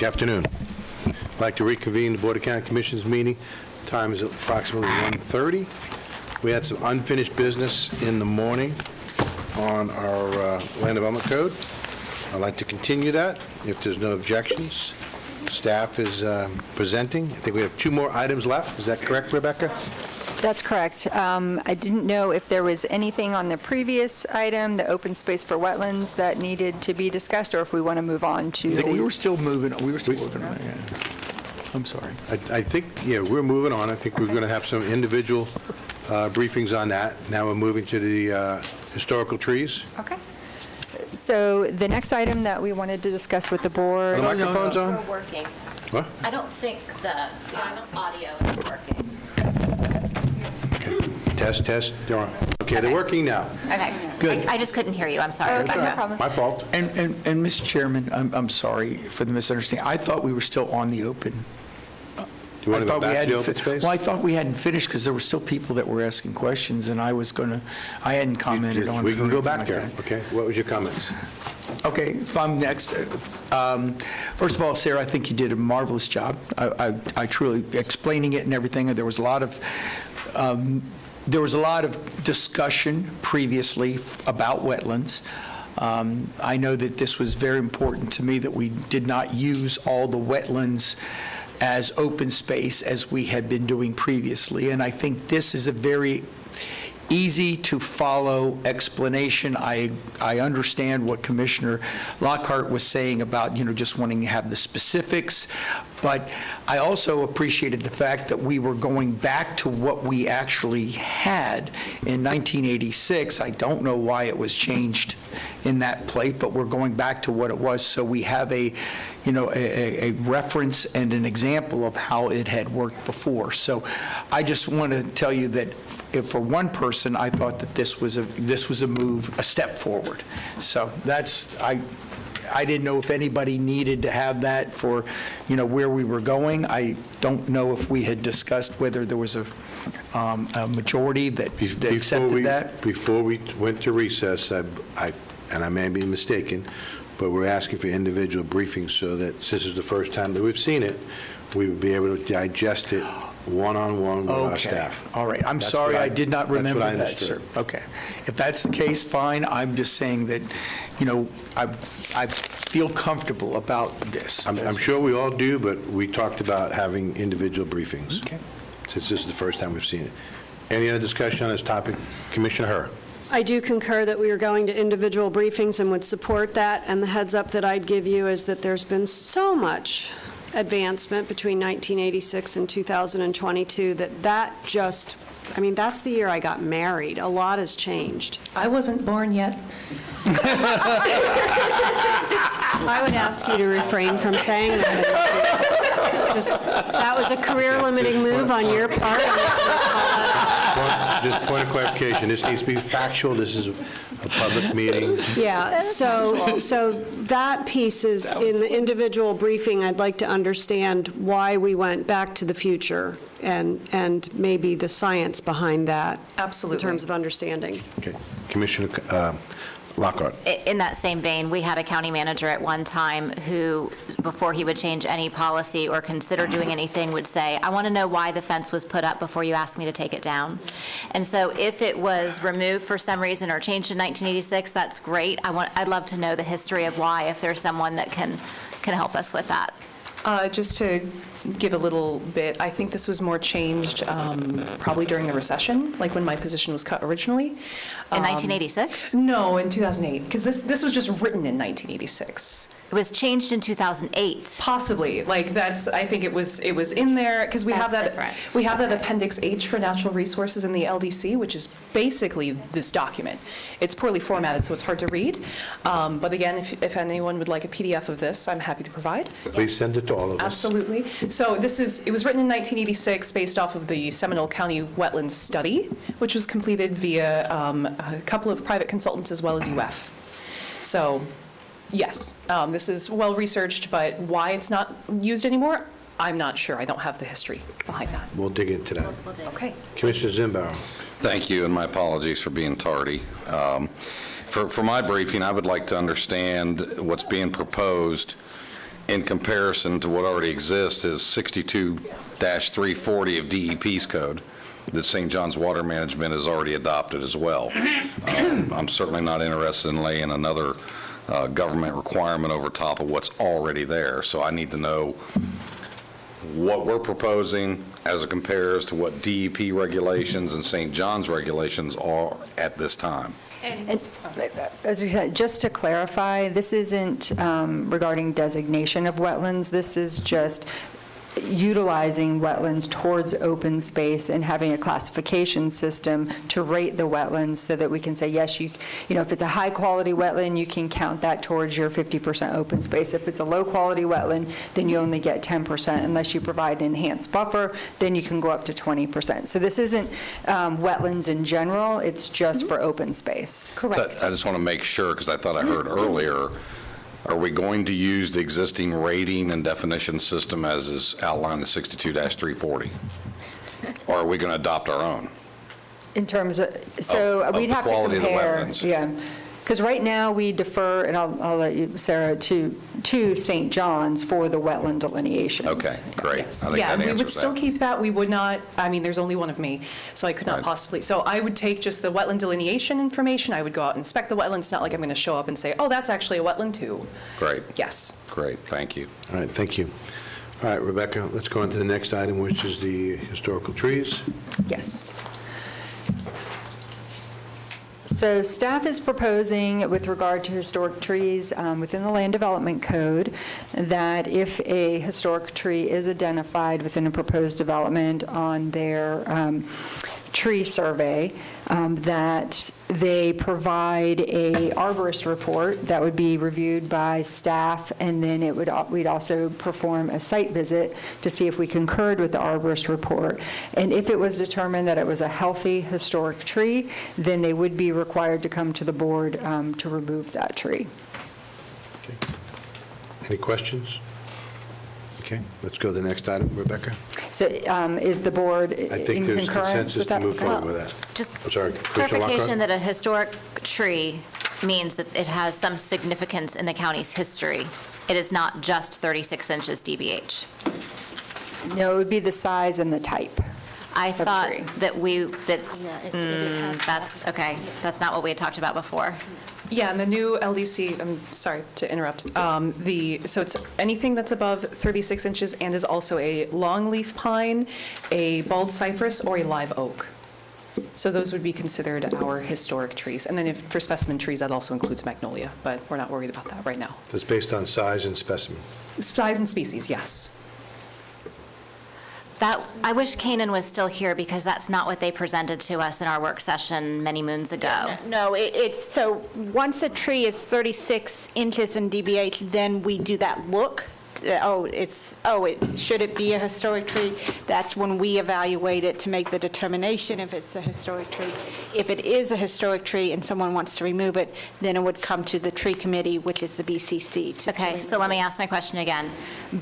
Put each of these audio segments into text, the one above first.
Good afternoon. I'd like to reconvene the Board of County Commissioners meeting. Time is approximately 1:30. We had some unfinished business in the morning on our Land Development Code. I'd like to continue that if there's no objections. Staff is presenting. I think we have 2 more items left. Is that correct, Rebecca? That's correct. I didn't know if there was anything on the previous item, the open space for wetlands, that needed to be discussed, or if we want to move on to... We were still moving. We were still moving on. Yeah. I'm sorry. I think, yeah, we're moving on. I think we're going to have some individual briefings on that. Now we're moving to the historical trees. Okay. So the next item that we wanted to discuss with the board... Are the microphones on? We're working. What? I don't think the audio is working. Test. They're on. Okay, they're working now. Okay. Good. I just couldn't hear you. I'm sorry. Okay, no problem. My fault. And Mr. Chairman, I'm sorry for the misunderstanding. I thought we were still on the open. Do you want to go back to the open space? Well, I thought we hadn't finished because there were still people that were asking questions, and I hadn't commented on it. We can go back or there. anything like Okay, what was your comments? that. Okay, if I'm next. First of all, Sarah, I think you did a marvelous job. I truly, explaining it and everything, there was a lot of discussion previously about wetlands. I know that this was very important to me, that we did not use all the wetlands as open space as we had been doing previously. And I think this is a very easy to follow explanation. I understand what Commissioner Lockhart was saying about, just wanting to have the specifics, but I also appreciated the fact that we were going back to what we actually had in 1986. I don't know why it was changed in that plate, but we're going back to what it was, so we have a reference and an example of how it had worked before. So I just want to tell you that if for one person, I thought that this was a move, a step forward. So that's, I didn't know if anybody needed to have that for, where we were going. I don't know if we had discussed whether there was a majority that accepted that. Before we went to recess, and I may be mistaken, but we're asking for individual briefings so that this is the first time that we've seen it, we would be able to digest it one-on-one with our staff. All right. I'm sorry, I did not remember that, understood. sir. Okay. If that's the case, fine. I'm just saying that, I feel comfortable about this. I'm sure we all do, but we talked about having individual briefings. Okay. Since this is the first time we've seen it. Any other discussion on this topic? Commissioner Herr. I do concur that we are going to individual briefings and would support that, and the heads up that I'd give you is that there's been so much advancement between 1986 and 2022 that just, that's the year I got married. A lot has changed. I wasn't born yet. I would ask you to refrain from saying that. That was a career-limiting move on your part. Just point of clarification, this needs to be factual, this is a public meeting. Yeah, so that piece is in the individual briefing. I'd like to understand why we went back to the future and maybe the science behind that. Absolutely. In terms of understanding. Okay, Commissioner Lockhart. In that same vein, we had a county manager at one time who, before he would change any policy or consider doing anything, would say, I want to know why the fence was put up before you asked me to take it down. And so if it was removed for some reason or changed in 1986, that's great. I'd love to know the history of why, if there's someone that can help us with that. Just to give a little bit, I think this was more changed probably during the recession, like when my position was cut originally. In 1986? No, in 2008, because this was just written in 1986. It was changed in 2008. Possibly, I think it was in there, because we have That's that, different. we have that Appendix H for natural resources in the LDC, which is basically this document. It's poorly formatted, so it's hard to read. But again, if anyone would like a PDF of this, I'm happy to provide. Please send it to all of us. Absolutely. So it was written in 1986 based off of the Seminole County Wetlands Study, which was completed via a couple of private consultants as well as UF. So yes, this is well-researched, but why it's not used anymore, I'm not sure. I don't have the history behind that. We'll dig into that. Okay. Commissioner Zimbauer. Thank you, and my apologies for being tardy. For my briefing, I would like to understand what's being proposed in comparison to what already exists is 62-340 of DEP's code that St. John's Water Management has already adopted as well. I'm certainly not interested in laying another government requirement over top of what's already there. So I need to know what we're proposing as it compares to what DEP regulations and St. John's regulations are at this time. And as you said, just to clarify, this isn't regarding designation of wetlands. This is just utilizing wetlands towards open space and having a classification system to rate the wetlands so that we can say, yes, you know, if it's a high-quality wetland, you can count that towards your 50% open space. If it's a low-quality wetland, then you only get 10%. Unless you provide an enhanced buffer, then you can go up to 20%. So this isn't wetlands in general, it's just for open space. Correct. I just want to make sure, because I thought I heard earlier, are we going to use the existing rating and definition system as is outlined in 62-340? Or are we going to adopt our own? In terms of, so Of we'd the have to quality of the compare. wetlands. Yeah, because right now we defer, and I'll let you, Sarah, to St. John's for the wetland delineations. Okay, great. I think Yeah, that we would answers still that. keep that. We would not, I mean, there's only one of me, so I could not Right. possibly. So I would take just the wetland delineation information. I would go out and inspect the wetlands. It's not like I'm going to show up and say, oh, that's actually a wetland too. Great, Yes. great, thank you. All right, thank you. All right, Rebecca, let's go on to the next item, which is the historical trees. Yes. So staff is proposing, with regard to historic trees within the Land Development Code, that if a historic tree is identified within a proposed development on their tree survey, that they provide a arborist report that would be reviewed by staff, and then we'd also perform a site visit to see if we concurred with the arborist report. And if it was determined that it was a healthy historic tree, then they would be required to come to the board to remove that tree. Any questions? Okay, let's go to the next item, Rebecca. So is the board I in think there's concurrence consensus with to that? move forward with that. Just I'm sorry, Commissioner clarification Lockhart? that a historic tree means that it has some significance in the county's history. It is not just 36 inches DBH. No, it would be the size and the type. I thought tree. that has that's, okay, that's not what we had talked about before. Yeah, and the new LDC, I'm sorry to interrupt, so it's anything that's above 36 inches and is also a longleaf pine, a bald cypress, or a live oak. So those would be considered our historic trees. And then if, for specimen trees, that also includes magnolia, but we're not worried about that right now. That's based on size and specimen. Size and species, yes. That, I wish Kanan was still here because that's not what they presented to us in our work session many moons ago. No, it's, so once a tree is 36 inches in DBH, then we do that look. Should it be a historic tree? That's when we evaluate it to make the determination if it's a historic tree. If it is a historic tree and someone wants to remove it, then it would come to the tree committee, which is the BCC. Okay, so let me ask my question again.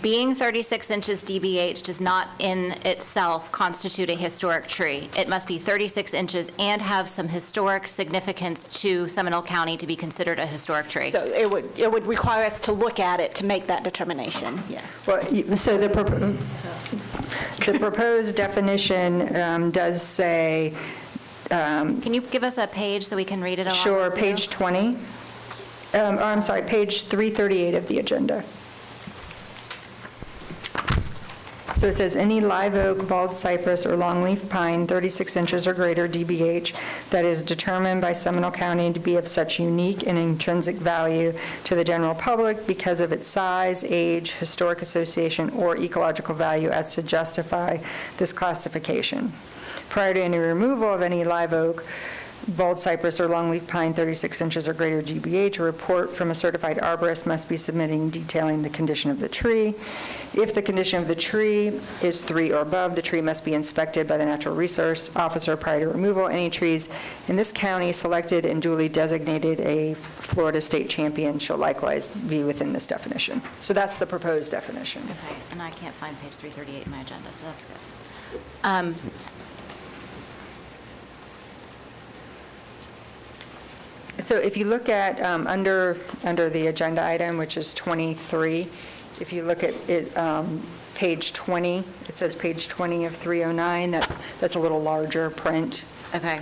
Being 36 inches DBH does not in itself constitute a historic tree. It must be 36 inches and have some historic significance to Seminole County to be considered a historic tree. So it would require us to look at it to make that determination, yes. Well, so the proposed definition does say, Can you give us a page so we can read it along? sure, with you? page 20, or I'm sorry, page 338 of the agenda. So it says, any live oak, bald cypress, or longleaf pine, 36 inches or greater DBH, that is determined by Seminole County to be of such unique and intrinsic value to the general public because of its size, age, historic association, or ecological value as to justify this classification. Prior to any removal of any live oak, bald cypress, or longleaf pine 36 inches or greater DBH, a report from a certified arborist must be submitting detailing the condition of the tree. If the condition of the tree is 3 or above, the tree must be inspected by the natural resource officer prior to removal. Any trees in this county selected and duly designated a Florida state champion shall likewise be within this definition. So that's the proposed definition. Okay, and I can't find page 338 in my agenda, so that's good. So if you look at, under the agenda item, which is 23, If you look at it, page 20, it says page 20 of 309, that's a little larger print. Okay.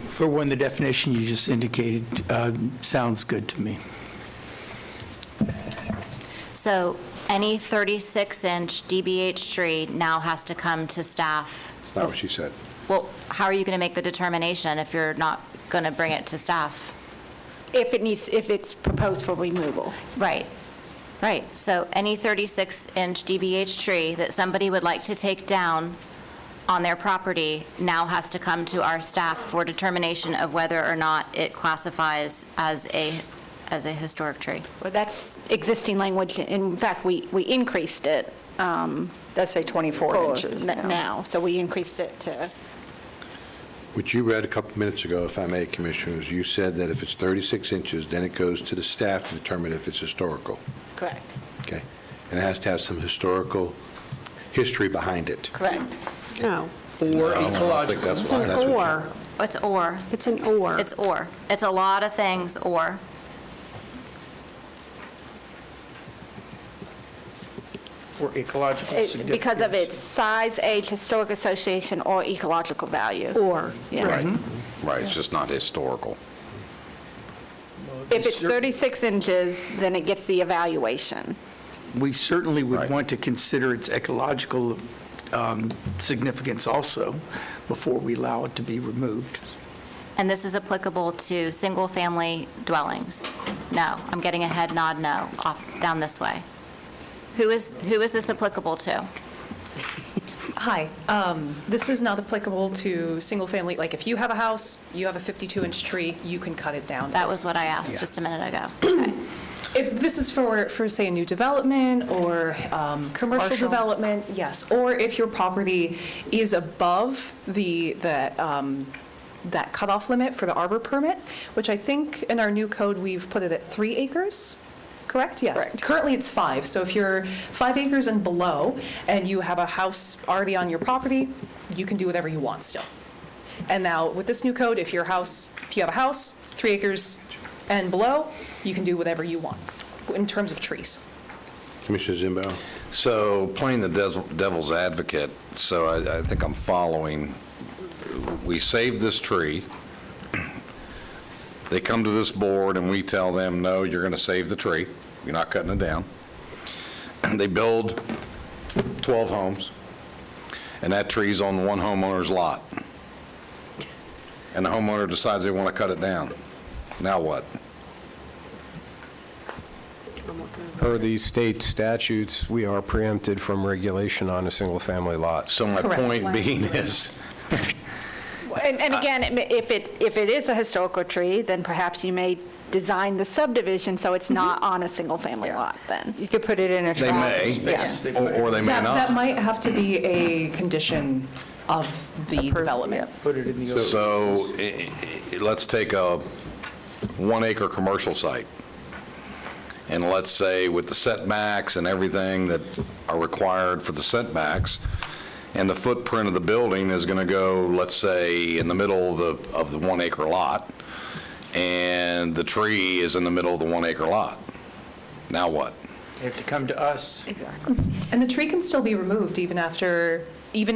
For one, the definition you just indicated sounds good to me. So any 36-inch DBH tree now has to come to staff. That's not what she said. Well, how are you going to make the determination if you're not going to bring it to staff? If it's proposed for removal. Right, right. So any 36-inch DBH tree that somebody would like to take down on their property now has to come to our staff for determination of whether or not it classifies as a historic tree. Well, that's existing language. In fact, we increased it That's say 24 inches now. now, so we increased it to, What you read a couple minutes ago, if I may, Commissioners, you said that if it's 36 inches, then it goes to the staff to determine if it's historical. correct, Okay? And it has to have some historical history behind it. correct. No, Or I think ecological. that's it's why. an That's what you- or. It's or. It's an or. It's or. It's a lot of things, or. Or ecological significance. Because of its size, age, historic association, or ecological value. Or. Yeah. Right, it's just not historical. If it's 36 inches, then it gets the evaluation. We certainly would Right. want to consider its ecological significance also before we allow it to be removed. And this is applicable to single-family dwellings? No. I'm getting a head nod no, off, down this way. Who is this applicable to? Hi, this is not applicable to single-family, like if you have a house, you have a 52-inch tree, you can cut it down. That was what I asked just a minute ago. Okay. If this is for, say, a new development or commercial development, yes. Or if your property is above that cutoff limit for the arbor permit, which I think in our new code, we've put it at 3 acres, correct? Yes. Correct. Currently, it's 5. So if you're 5 acres and below, and you have a house already on your property, you can do whatever you want still. And now, with this new code, if you have a house, 3 acres and below, you can do whatever you want in terms of trees. Commissioner Zimbo? So playing the devil's advocate, so I think I'm following. We save this tree. They come to this board and we tell them, no, you're going to save the tree. You're not cutting it down. And they build 12 homes, and that tree's on one homeowner's lot. And the homeowner decides they want to cut it down. Now what? Per these state statutes, we are preempted from regulation on a single-family lot. So my point being is, And again, if it is a historical tree, then perhaps you may design the subdivision so it's not on a single-family lot then. You could put it in a they tract. may, Yes. or they may That not. might have to be a condition of the development. Put it in the. So let's take a 1-acre commercial site. And let's say with the setbacks and everything that are required for the setbacks, and the footprint of the building is going to go, let's say, in the middle of the 1-acre lot, and the tree is in the middle of the 1-acre lot. Now what? They have to come to us. And the tree can still be removed even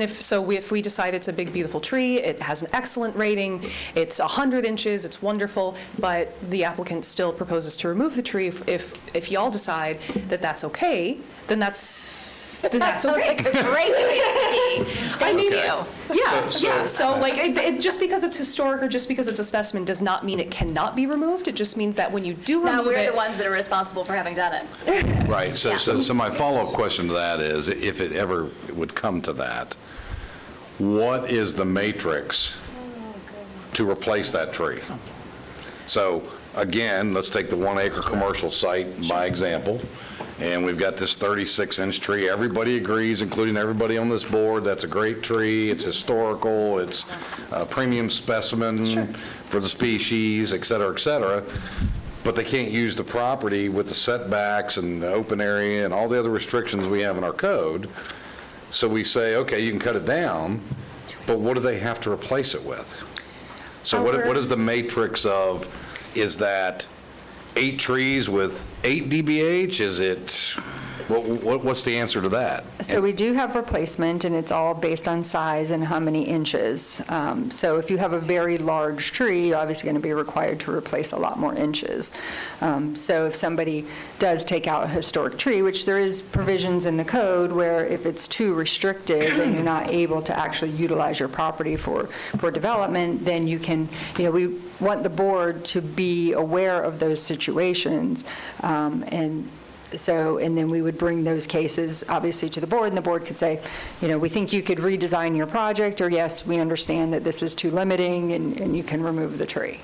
if we decide it's a big, beautiful tree, it has an excellent rating, it's 100 inches, it's wonderful, but the applicant still proposes to remove the tree, if y'all decide that that's okay, then that's okay. Sounds like a great place to be. Thank you. Yeah. So like, it just because it's historic or just because it's a specimen does not mean it cannot be removed. It just means that when you do Now, remove we're it. the ones that are responsible for having done it. Right, so my follow-up question to that is, if it ever would come to that, what is the matrix to replace that tree? So, again, let's take the 1-acre commercial site by example, and we've got this 36-inch tree. Everybody agrees, including everybody on this board, that's a great tree, it's historical, it's a premium specimen for the species, et cetera, et cetera. but they can't use the property with the setbacks and the open area and all the other restrictions we have in our code. So we say, okay, you can cut it down, but what do they have to replace it with? So what is the matrix of, is that 8 trees with 8 dBH? Is it, what's the answer to that? So we do have replacement, and it's all based on size and how many inches. So if you have a very large tree, you're obviously going to be required to replace a lot more inches. So if somebody does take out a historic tree, which there is provisions in the code where if it's too restrictive and you're not able to actually utilize your property for development, then you can, we want the board to be aware of those situations. And then we would bring those cases, obviously, to the board, and the board could say, we think you could redesign your project, or yes, we understand that this is too limiting, and you can remove the tree.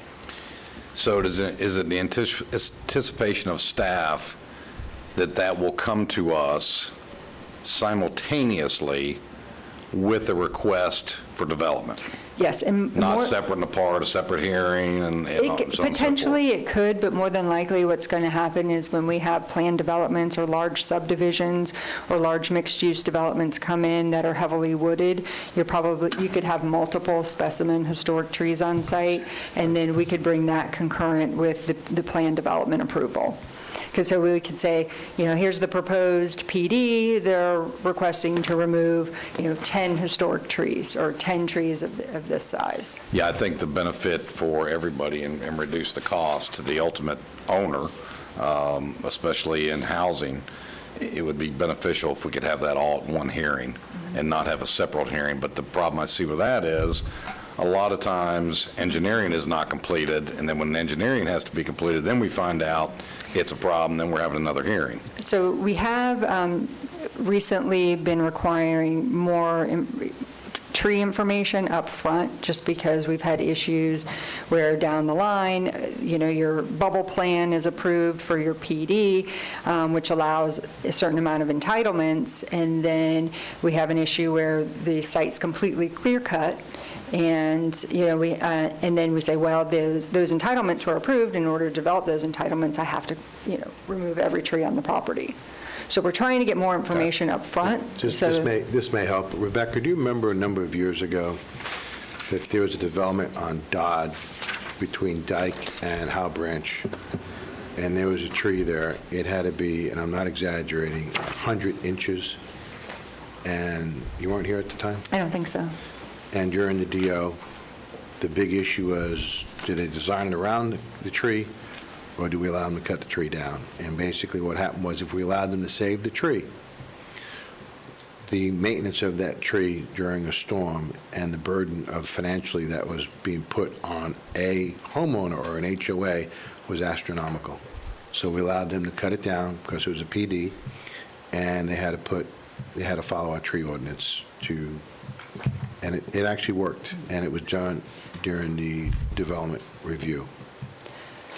So is it the anticipation of staff that will come to us simultaneously with a request for development? Yes, and Not more- separate and apart, a separate hearing and so on and so forth? Potentially, it could, but more than likely, what's going to happen is when we have planned developments or large subdivisions or large mixed-use developments come in that are heavily wooded, you could have multiple specimen historic trees on site, and then we could bring that concurrent with the planned development approval. Because so we could say, here's the proposed PD, they're requesting to remove, 10 historic trees or 10 trees of this size. Yeah, I think the benefit for everybody and reduce the cost to the ultimate owner, especially in housing, it would be beneficial if we could have that all at one hearing and not have a separate hearing. But the problem I see with that is, a lot of times, engineering is not completed, and then when engineering has to be completed, then we find out it's a problem, then we're having another hearing. So we have recently been requiring more tree information up front, just because we've had issues where down the line, your bubble plan is approved for your PD, which allows a certain amount of entitlements, and then we have an issue where the site's completely clear-cut, and, and then we say, well, those entitlements were approved. In order to develop those entitlements, I have to, remove every tree on the property. So we're trying to get more information up front. This may help. Rebecca, do you remember a number of years ago that there was a development on Dodd between Dyke and Howe Branch, and there was a tree there? It had to be, and I'm not exaggerating, 100 inches, and you weren't here at the time? I don't think so. And during the DO, the big issue was, did they design it around the tree, or do we allow them to cut the tree down? And basically what happened was, if we allowed them to save the tree, the maintenance of that tree during a storm and the burden of financially that was being put on a homeowner or an HOA was astronomical. So we allowed them to cut it down because it was a PD, and they had to follow our tree ordinance and it actually worked, and it was done during the development review.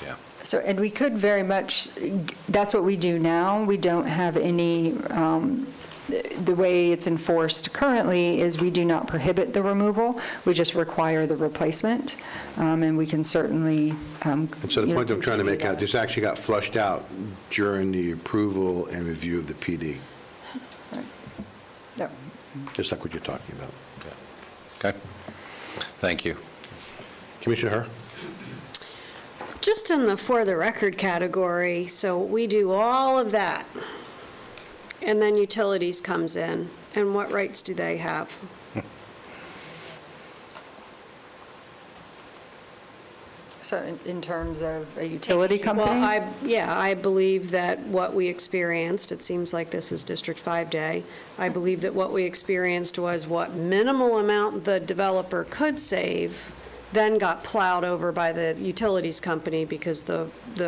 Yeah. So, and we could very much, that's what we do now. We don't have any, the way it's enforced currently is we do not prohibit the removal. We just require the replacement, and we can certainly. And so the point I'm trying to make out, this actually got flushed out during the approval and review of the PD, No. just like what you're talking about. Okay. Thank you. Commissioner Herr? Just in the for the record category, so we do all of that, and then utilities comes in, and what rights do they have? So in terms of a utility company? Well, I believe that what we experienced, it seems like this is District 5 Day, I believe that what we experienced was what minimal amount the developer could save then got plowed over by the utilities company because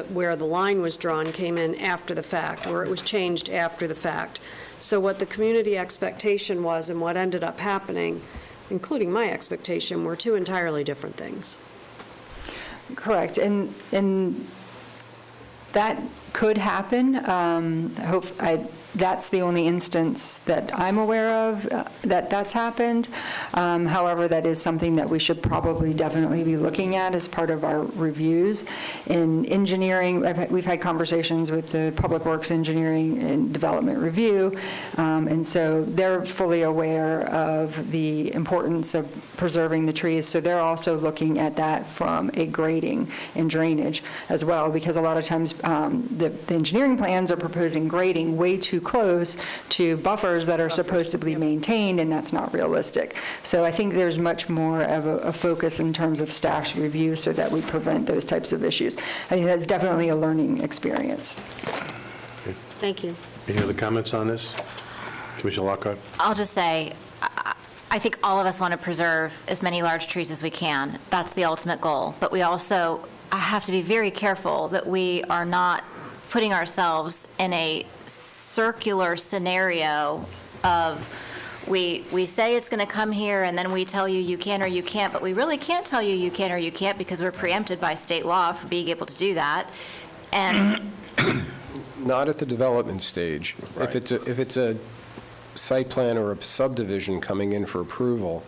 where the line was drawn came in after the fact, or it was changed after the fact. So what the community expectation was and what ended up happening, including my expectation, were two entirely different things. Correct, and that could happen. that's the only instance that I'm aware of that's happened. However, that is something that we should probably definitely be looking at as part of our reviews. In engineering, we've had conversations with the Public Works Engineering and Development Review, and so they're fully aware of the importance of preserving the trees. So they're also looking at that from a grading and drainage as well, because a lot of times the engineering plans are proposing grading way too close to buffers that are supposed to be maintained, and that's not realistic. So I think there's much more of a focus in terms of staff's review so that we prevent those types of issues. I think that's definitely a learning experience. Thank you. Any other comments on this? Commissioner Lockhart? I'll just say, I think all of us want to preserve as many large trees as we can. That's the ultimate goal. But we also have to be very careful that we are not putting ourselves in a circular scenario of we say it's going to come here and then we tell you you can or you can't, but we really can't tell you you can or you can't because we're preempted by state law for being able to do that. And Not at the development stage. If it's a site plan or a subdivision coming in for approval,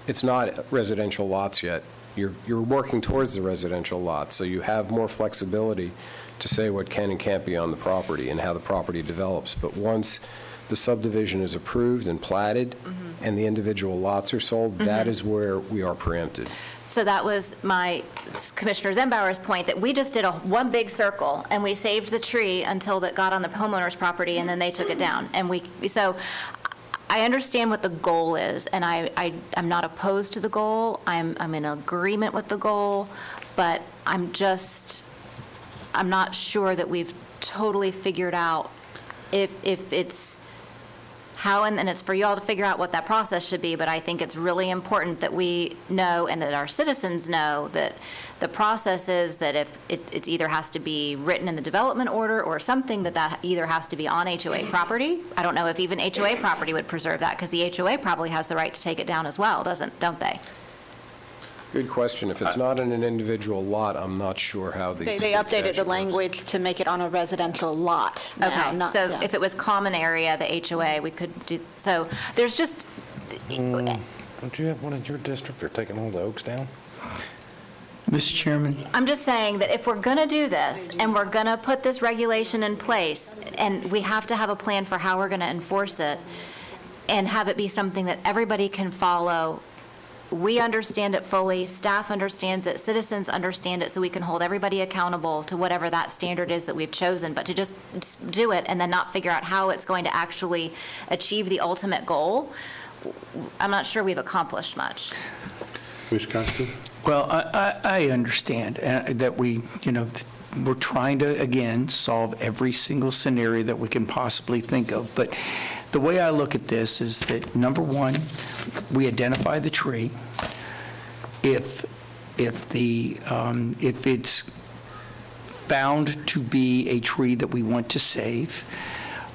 it's not residential lots yet. You're working towards the residential lots, so you have more flexibility to say what can and can't be on the property and how the property develops. But once the subdivision is approved and platted and the individual lots are sold, that is where we are preempted. so that was my Commissioner Zembauer's point, that we just did one big circle and we saved the tree until it got on the homeowner's property and then they took it down. And so I understand what the goal is, and I'm not opposed to the goal. I'm in agreement with the goal, but I'm not sure that we've totally figured out if it's how, and it's for you all to figure out what that process should be, but I think it's really important that we know and that our citizens know that the process is that if it either has to be written in the development order or something, that either has to be on HOA property. I don't know if even HOA property would preserve that, because the HOA probably has the right to take it down as well, don't they? Good question. If it's not in an individual lot, I'm not sure how the They state updated statute the works. language to make it on a residential lot now, Okay, not- so yeah. if it was common area, the HOA, we could do, so there's just, Don't you have one in your district? They're taking all the oaks down? Mr. Chairman? I'm just saying that if we're going to do this, and we're going to put this regulation in place, and we have to have a plan for how we're going to enforce it, and have it be something that everybody can follow, we understand it fully, staff understands it, citizens understand it, so we can hold everybody accountable to whatever that standard is that we've chosen. But to just do it and then not figure out how it's going to actually achieve the ultimate goal, I'm not sure we've accomplished much. Commissioner Constantine? Well, I understand that we're trying to, again, solve every single scenario that we can possibly think of. But the way I look at this is that, number one, we identify the tree. If it's found to be a tree that we want to save,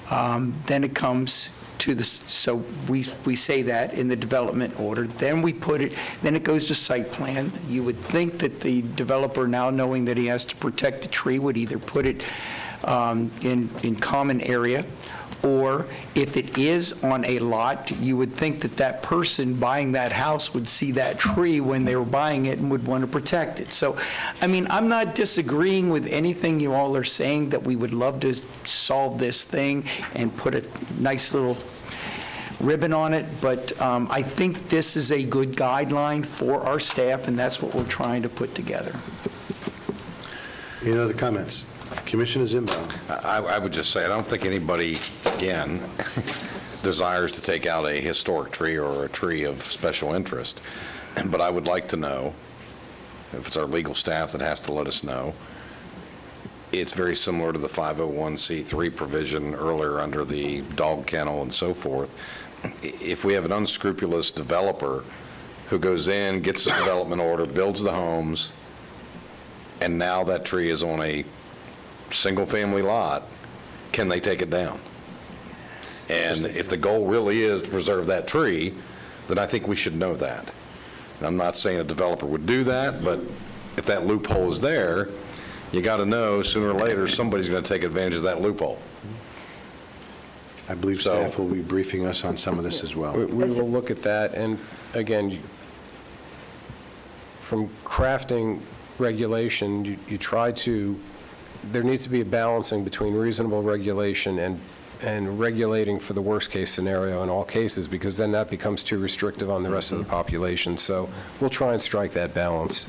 then it comes to the, so we say that in the development order, then we put it, then it goes to site plan. You would think that the developer, now knowing that he has to protect the tree, would either put it in common area, or if it is on a lot, you would think that that person buying that house would see that tree when they were buying it and would want to protect it. So, I mean, I'm not disagreeing with anything you all are saying, that we would love to solve this thing and put a nice little ribbon on it, but I think this is a good guideline for our staff, and that's what we're trying to put together. Any other comments? Commissioner Zembauer? I would just say, I don't think anybody, again, desires to take out a historic tree or a tree of special interest, but I would like to know, if it's our legal staff that has to let us know, it's very similar to the 501c3 provision earlier under the dog kennel and so forth. If we have an unscrupulous developer who goes in, gets the development order, builds the homes, and now that tree is on a single-family lot, can they take it down? And if the goal really is to preserve that tree, then I think we should know that. And I'm not saying a developer would do that, but if that loophole is there, you got to know sooner or later somebody's going to take advantage of that loophole. I believe So- staff will be briefing us on some of this as well. We will look at that, and again, from crafting regulation, you try to, there needs to be a balancing between reasonable regulation and regulating for the worst-case scenario in all cases, because then that becomes too restrictive on the rest of the population. So we'll try and strike that balance.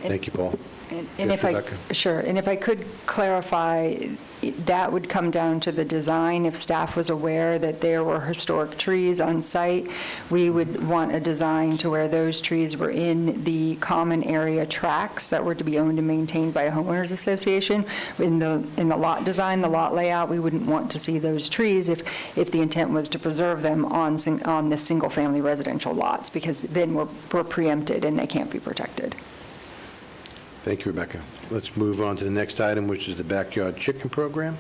Thank you, Paul. And Yes, if I, Rebecca? sure, and if I could clarify, that would come down to the design. If staff was aware that there were historic trees on site, we would want a design to where those trees were in the common area tracts that were to be owned and maintained by a homeowners association. In the lot design, the lot layout, we wouldn't want to see those trees if the intent was to preserve them on the single-family residential lots, because then we're preempted and they can't be protected. Thank you, Rebecca. Let's move on to the next item, which is the backyard chicken program.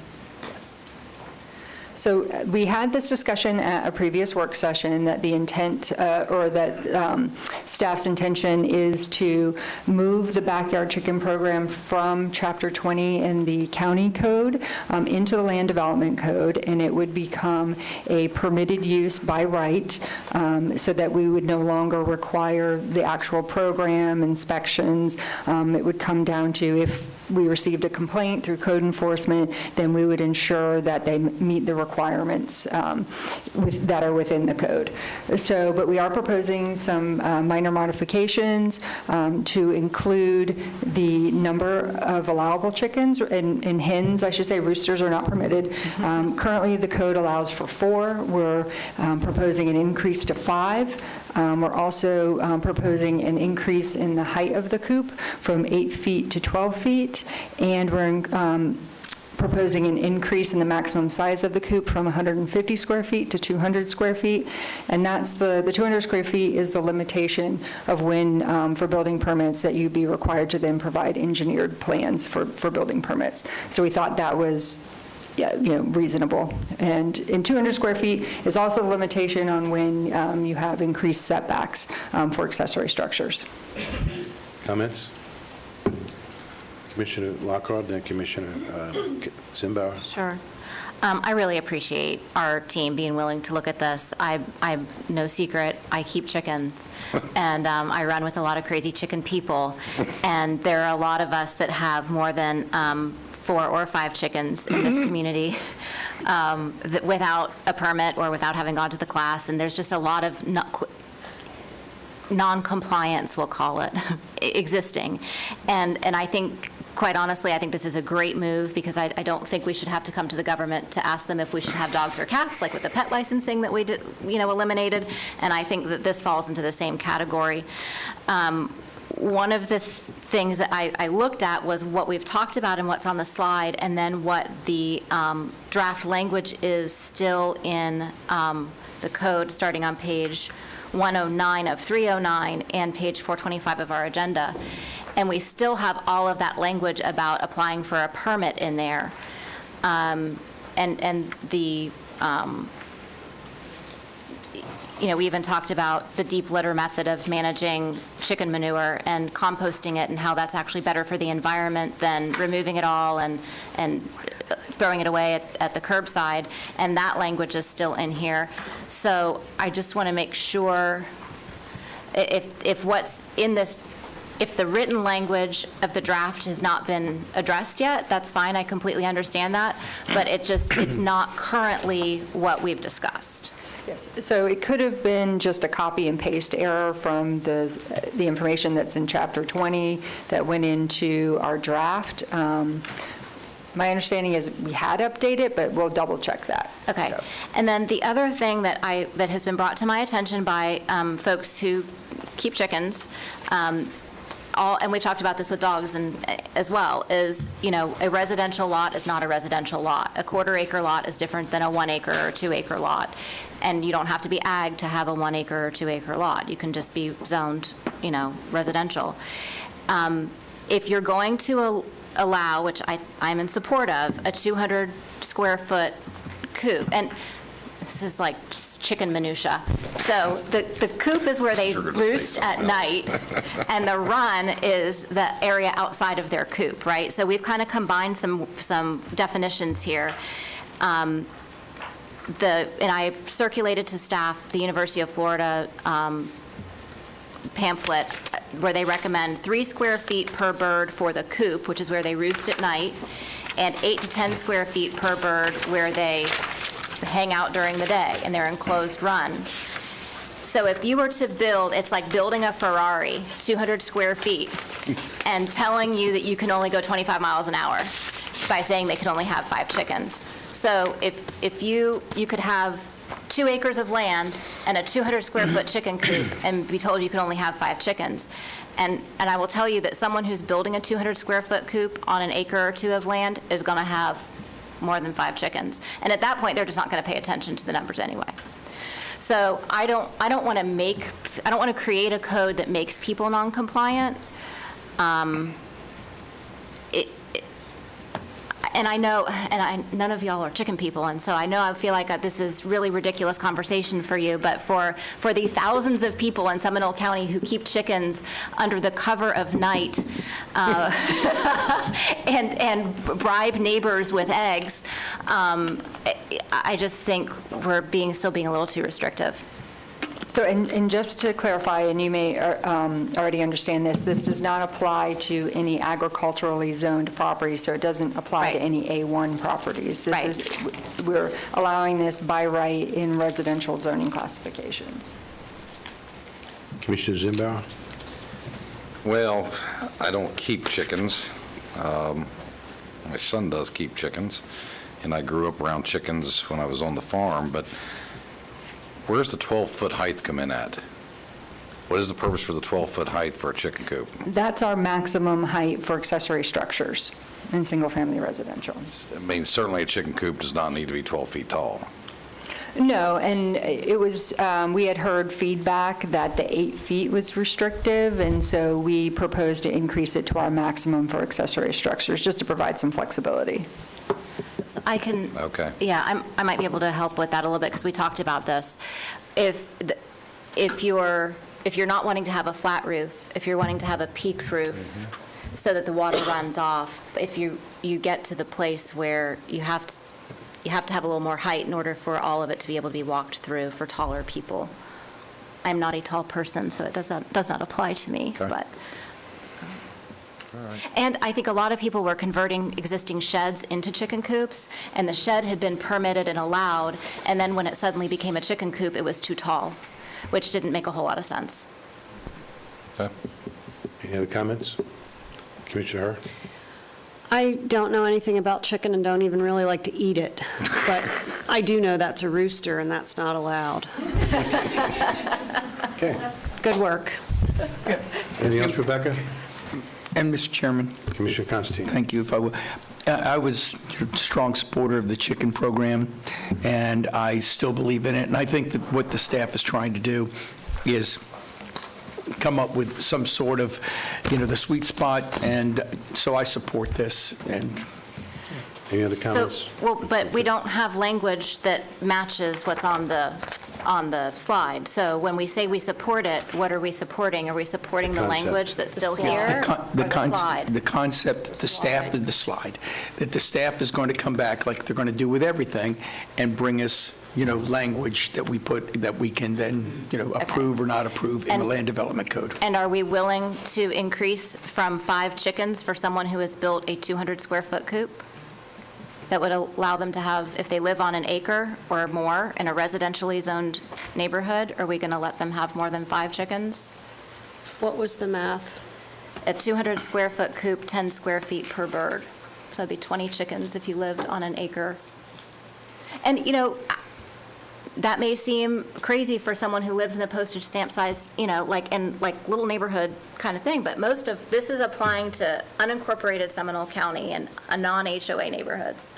So we had this discussion at a previous work session that the intent, or that staff's intention is to move the backyard chicken program from Chapter 20 in the county code into the land development code, and it would become a permitted use by right, so that we would no longer require the actual program inspections. It would come down to, if we received a complaint through code enforcement, then we would ensure that they meet the requirements that are within the code. So, but we are proposing some minor modifications to include the number of allowable chickens, and hens, I should say. Roosters are not permitted. Currently, the code allows for 4. We're proposing an increase to 5. We're also proposing an increase in the height of the coop from 8 feet to 12 feet, and we're proposing an increase in the maximum size of the coop from 150 square feet to 200 square feet, and that's the 200 square feet is the limitation of when, for building permits, that you'd be required to then provide engineered plans for building permits. So we thought that was, yeah, reasonable. And in 200 square feet is also a limitation on when you have increased setbacks for accessory structures. Comments? Commissioner Lockhart, then Commissioner Zimbauer. Sure. I really appreciate our team being willing to look at this. I'm no secret, I keep chickens, and I run with a lot of crazy chicken people, and there are a lot of us that have more than 4 or 5 chickens in this community that without a permit or without having gone to the class, and there's just a lot of non-compliance, we'll call it, existing. And I think, quite honestly, I think this is a great move, because I don't think we should have to come to the government to ask them if we should have dogs or cats, like with the pet licensing that we did, eliminated, and I think that this falls into the same category. One of the things that I looked at was what we've talked about and what's on the slide, and then what the draft language is still in the code, starting on page 109 of 309 and page 425 of our agenda. And we still have all of that language about applying for a permit in there. And the, we even talked about the deep litter method of managing chicken manure and composting it, and how that's actually better for the environment than removing it all and throwing it away at the curbside, and that language is still in here. So I just want to make sure if what's in this, if the written language of the draft has not been addressed yet, that's fine, I completely understand that, but it's not currently what we've discussed. Yes, so it could have been just a copy and paste error from the information that's in Chapter 20 that went into our draft. My understanding is we had updated, but we'll double check that. Okay. So. And then the other thing that has been brought to my attention by folks who keep chickens, and we've talked about this with dogs and as well, is, a residential lot is not a residential lot. A 1/4 acre lot is different than a 1 acre or 2 acre lot. And you don't have to be ag to have a 1 acre or 2 acre lot. You can just be zoned, residential. If you're going to allow, which I'm in support of, a 200 square foot coop, and this is like just chicken minutia. So the coop is where they roost at night, and the run is the area outside of their coop, right? So we've kind of combined some definitions here. and I circulated to staff the University of Florida pamphlet where they recommend 3 square feet per bird for the coop, which is where they roost at night, and 8 to 10 square feet per bird where they hang out during the day in their enclosed run. So if you were to build, it's like building a Ferrari, 200 square feet, and telling you that you can only go 25 miles an hour by saying they can only have 5 chickens. So if you could have 2 acres of land and a 200 square foot chicken coop and be told you can only have 5 chickens. And I will tell you that someone who's building a 200 square foot coop on an acre or 2 of land is going to have more than 5 chickens. And at that point, they're just not going to pay attention to the numbers anyway. So I don't want to create a code that makes people non-compliant. And I know, none of y'all are chicken people, and so I feel like this is really ridiculous conversation for you, but for the thousands of people in Seminole County who keep chickens under the cover of night and bribe neighbors with eggs, I just think we're still being a little too restrictive. So, and just to clarify, and you may already understand this does not apply to any agriculturally zoned property, so it doesn't apply Right. to any A1 properties. Right. We're allowing this by right in residential zoning classifications. Commissioner Zimbauer? Well, I don't keep chickens. My son does keep chickens, and I grew up around chickens when I was on the farm, but where's the 12-foot height come in at? What is the purpose for the 12-foot height for a chicken coop? That's our maximum height for accessory structures in single-family residential. I mean, certainly a chicken coop does not need to be 12 feet tall. No, and it was, we had heard feedback that the 8 feet was restrictive, and so we proposed to increase it to our maximum for accessory structures, just to provide some flexibility. So I can. Okay. Yeah, I might be able to help with that a little bit because we talked about this. If you're not wanting to have a flat roof, if you're wanting to have a peaked roof so that the water runs off, if you get to the place where you have to have a little more height in order for all of it to be able to be walked through for taller people. I'm not a tall person, so it does not apply to me, Okay. but. And I think a lot of people were converting existing sheds into chicken coops, and the shed had been permitted and allowed, and then when it suddenly became a chicken coop, it was too tall, which didn't make a whole lot of sense. Okay. Any other comments? Commissioner Hur? I don't know anything about chicken and don't even really like to eat it, but I do know that's a rooster and that's not allowed. Okay. Good work. Anything else, Rebecca? And, Mr. Chairman, Commissioner Constantine? thank you. If I would, I was a strong supporter of the chicken program, and I still believe in it. And I think that what the staff is trying to do is come up with some sort of, the sweet spot, and so I support this. And Any other So, comments? but we don't have language that matches what's on the slide. So when we say we support it, what are we supporting? Are we supporting the Concept. language that's still slide. here? The or concept, slide? the concept, the staff, the slide, that the staff is going to come back, like they're going to do with everything, and bring us, language that we can then, approve or not approve in the And- land development code. And are we willing to increase from 5 chickens for someone who has built a 200-square-foot coop? That would allow them to have, if they live on an acre or more in a residentially zoned neighborhood, are we going to let them have more than 5 chickens? What was the math? A 200-square-foot coop, 10 square feet per bird. So that'd be 20 chickens if you lived on an acre. And, that may seem crazy for someone who lives in a postage stamp size, like little neighborhood kind of thing, but most of this is applying to unincorporated Seminole County and non-HOA neighborhoods.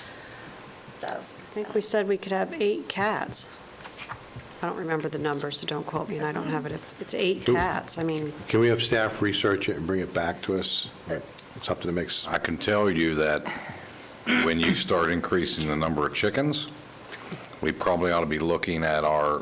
So, I think we said we could have 8 cats. I don't remember the number, so don't quote me, and I don't have it. It's 8 cats. I mean, Can we have staff research it and bring it back to us? Something that makes, I can tell you that when you start increasing the number of chickens, we probably ought to be looking at our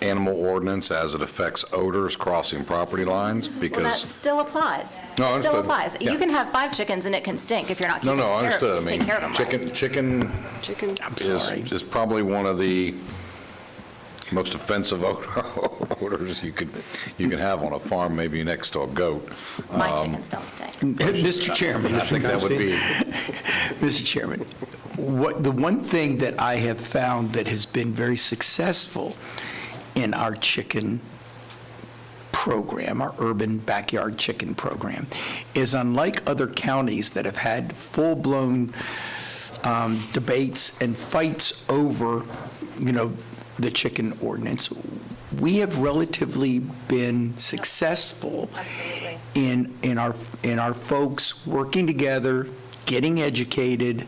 animal ordinance as it affects odors crossing property lines, well, that because, still applies. No, I It still understood. applies. Yeah. You can have 5 chickens and it can stink if you're not no, keeping I understood. I take mean, care of them right. chicken chicken. I'm sorry. is probably one of the most offensive odors you could have on a farm, maybe next to a goat. My chickens don't stink. Mr. Chairman. I think that would be, Mr. Chairman, the one thing that I have found that has been very successful in our chicken program, our urban backyard chicken program, is unlike other counties that have had full-blown debates and fights over, the chicken ordinance, we have relatively been successful in our folks working together, getting educated,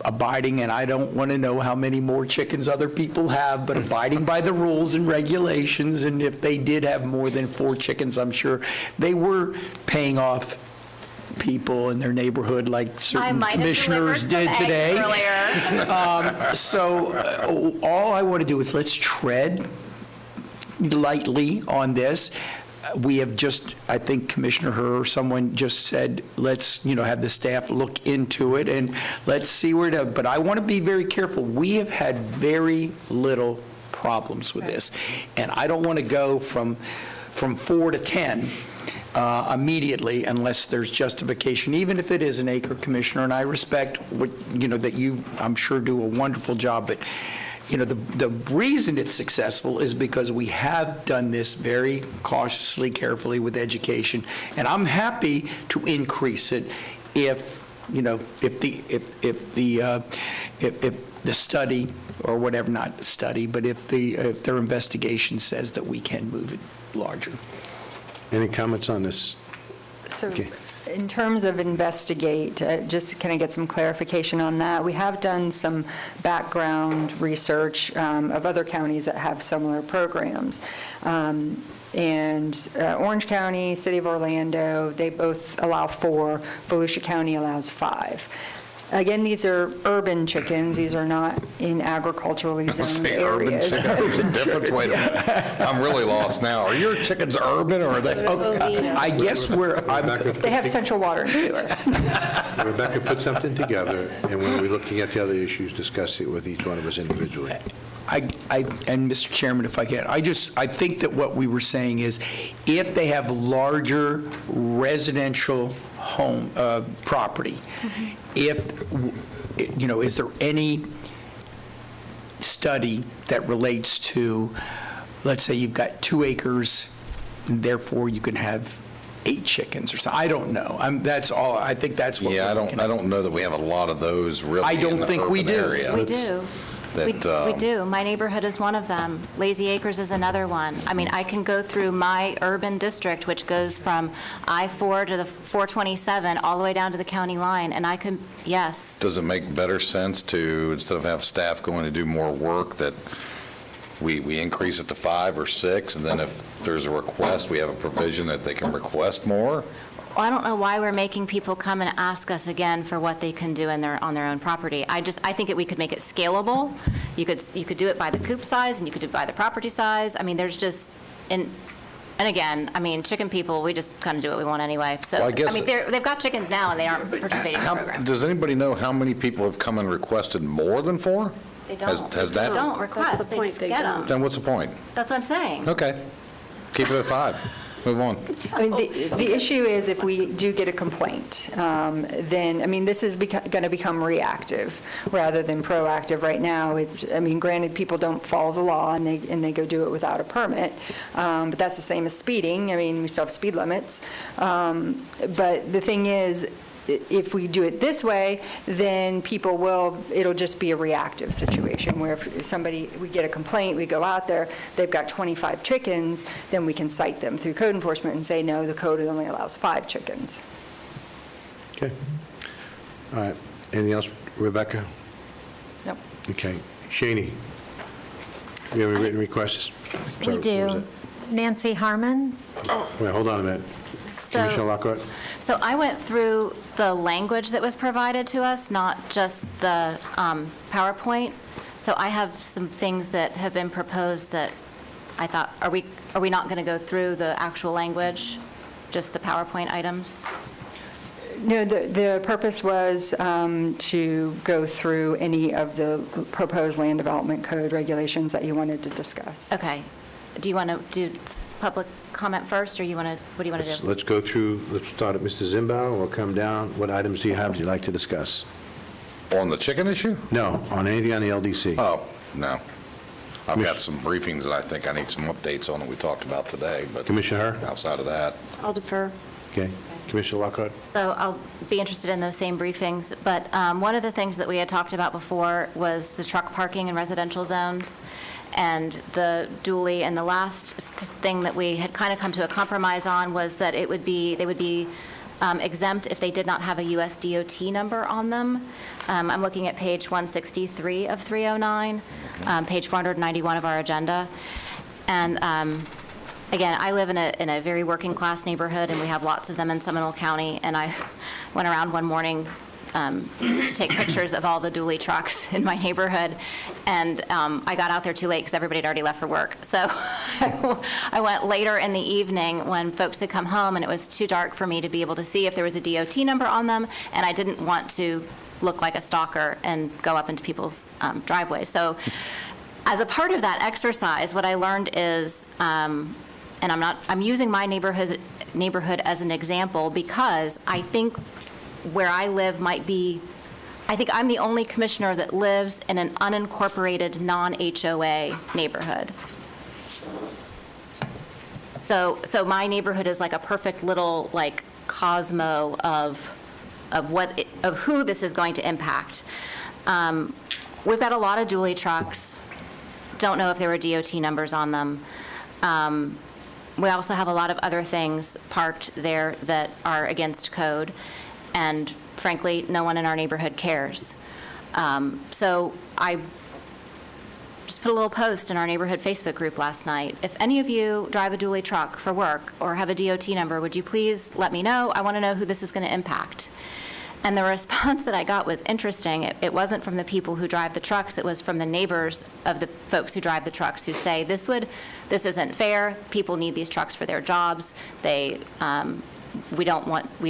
abiding, and I don't want to know how many more chickens other people have, but abiding by the rules and regulations, and if they did have more than 4 chickens, I'm sure they were paying off people in their neighborhood like certain commissioners did today. So all I want to do is let's tread lightly on this. We have just, I think Commissioner Herr or someone just said, let's, have the staff look into it and let's see where to, but I want to be very careful. We have had very little problems with this. And I don't want to go from 4 to 10 immediately unless there's justification, even if it is an acre, Commissioner, and I respect what, that you, I'm sure, do a wonderful job, but the reason it's successful is because we have done this very cautiously, carefully with education, and I'm happy to increase it if the study or whatever, not study, but if their investigation says that we can move it larger. Any comments on this? So Okay. in terms of investigate, just can I get some clarification on that? We have done some background research of other counties that have similar programs. And Orange County, City of Orlando, they both allow 4. Volusia County allows 5. Again, these are urban chickens. These are not in agriculturally zoned say urban areas. chickens, there's a difference, wait a minute. I'm really lost now. Are your chickens urban, or are they? I guess They have central water and sewer. Rebecca, put something together, and when we're looking at the other issues, discuss it with each one of us individually. And Mr. Chairman, if I can, I think that what we were saying is, if they have larger residential home, property, is there any study that relates to, let's say you've got 2 acres, and therefore you can have 8 chickens or something? I don't know. That's all, I think that's what Yeah, we're I looking at. don't know that we have a lot of those really I don't in the think we urban do. area. We do. We do. My neighborhood is one of them. Lazy Acres is another one. I mean, I can go through my urban district, which goes from I-4 to the 427, all the way down to the county line, and I can, yes. Does it make better sense to, instead of have staff going to do more work, that we increase it to 5 or 6, and then if there's a request, we have a provision that they can request more? I don't know why we're making people come and ask us again for what they can do on their own property. I think that we could make it scalable. You could do it by the coop size, and you could do it by the property size. I mean, there's just, and again, I mean, chicken people, we just kind of do what we want anyway. So, Well, I guess- they've got chickens now, and they aren't participating in the program. Does anybody know how many people have come and requested more than 4? They don't. Has that? They don't That's request, the they point, just they get don't. them. Then what's the point? That's what I'm saying. Okay. Keep it at 5. Move on. I mean, the issue is if we do get a complaint, then, I mean, this is going to become reactive rather than proactive. Right now, granted, people don't follow the law and they go do it without a permit, but that's the same as speeding. I mean, we still have speed limits. But the thing is, if we do it this way, then it'll just be a reactive situation where if we get a complaint, we go out there, they've got 25 chickens, then we can cite them through code enforcement and say, no, the code only allows 5 chickens. Okay. All right. Anything else, Rebecca? Nope. Okay. Shaney, we have any written requests? Sorry, We what was do. it? Nancy Harmon? Wait, hold on a minute. Commissioner So, Lockhart? so I went through the language that was provided to us, not just the PowerPoint. So I have some things that have been proposed that I thought, are we not going to go through the actual language, just the PowerPoint items? No, the purpose was to go through any of the proposed land development code regulations that you wanted to discuss. Okay. Do you want to do public comment first, or what do you want to do? Let's go through, let's start at Mr. Zimbauer, and we'll come down. What items do you have you'd like to discuss? On the chicken issue? No, on anything on the LDC. Oh, no. I've got some briefings that I think I need some updates on that we talked about today, but Commissioner Herr? outside of that, I'll defer. Okay. Commissioner Lockhart? So I'll be interested in those same briefings, but one of the things that we had talked about before was the truck parking in residential zones and the dually, and the last thing that we had kind of come to a compromise on was that they would be exempt if they did not have a US DOT number on them. I'm looking at page 163 of 309, page 491 of our agenda. And again, I live in a very working-class neighborhood, and we have lots of them in Seminole County, and I went around one morning to take pictures of all the dually trucks in my neighborhood, and I got out there too late because everybody had already left for work. So I went later in the evening when folks had come home, and it was too dark for me to be able to see if there was a DOT number on them, and I didn't want to look like a stalker and go up into people's driveways. So as a part of that exercise, what I learned is, and I'm using my neighborhood as an example because I think where I live I think I'm the only commissioner that lives in an unincorporated, non-HOA neighborhood. So my neighborhood is like a perfect little like cosmo of who this is going to impact. We've got a lot of dually trucks. Don't know if there were DOT numbers on them. We also have a lot of other things parked there that are against code, and frankly, no one in our neighborhood cares. So I just put a little post in our neighborhood Facebook group last night. If any of you drive a dually truck for work or have a DOT number, would you please let me know? I want to know who this is going to impact. And the response that I got was interesting. It wasn't from the people who drive the trucks. It was from the neighbors of the folks who drive the trucks who say, this isn't fair. People need these trucks for their jobs. We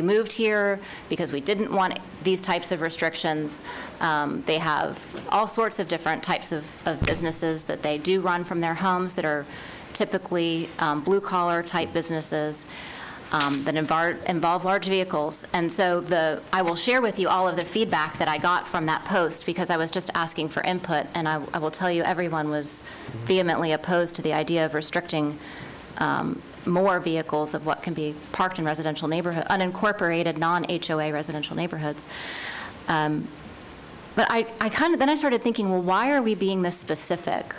moved here because we didn't want these types of restrictions. They have all sorts of different types of businesses that they do run from their homes that are typically blue-collar type businesses. That involve large vehicles. And so I will share with you all of the feedback that I got from that post because I was just asking for input, and I will tell you everyone was vehemently opposed to the idea of restricting more vehicles of what can be parked in residential neighborhood, unincorporated, non-HOA residential neighborhoods. But then I started thinking, well, why are we being this specific?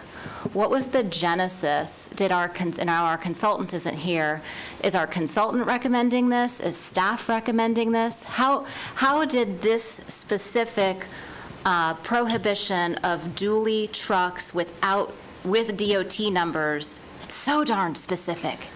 What was the genesis? And now our consultant isn't here. Is our consultant recommending this? Is staff recommending this? How did this specific prohibition of dually trucks with DOT numbers, it's so darn specific.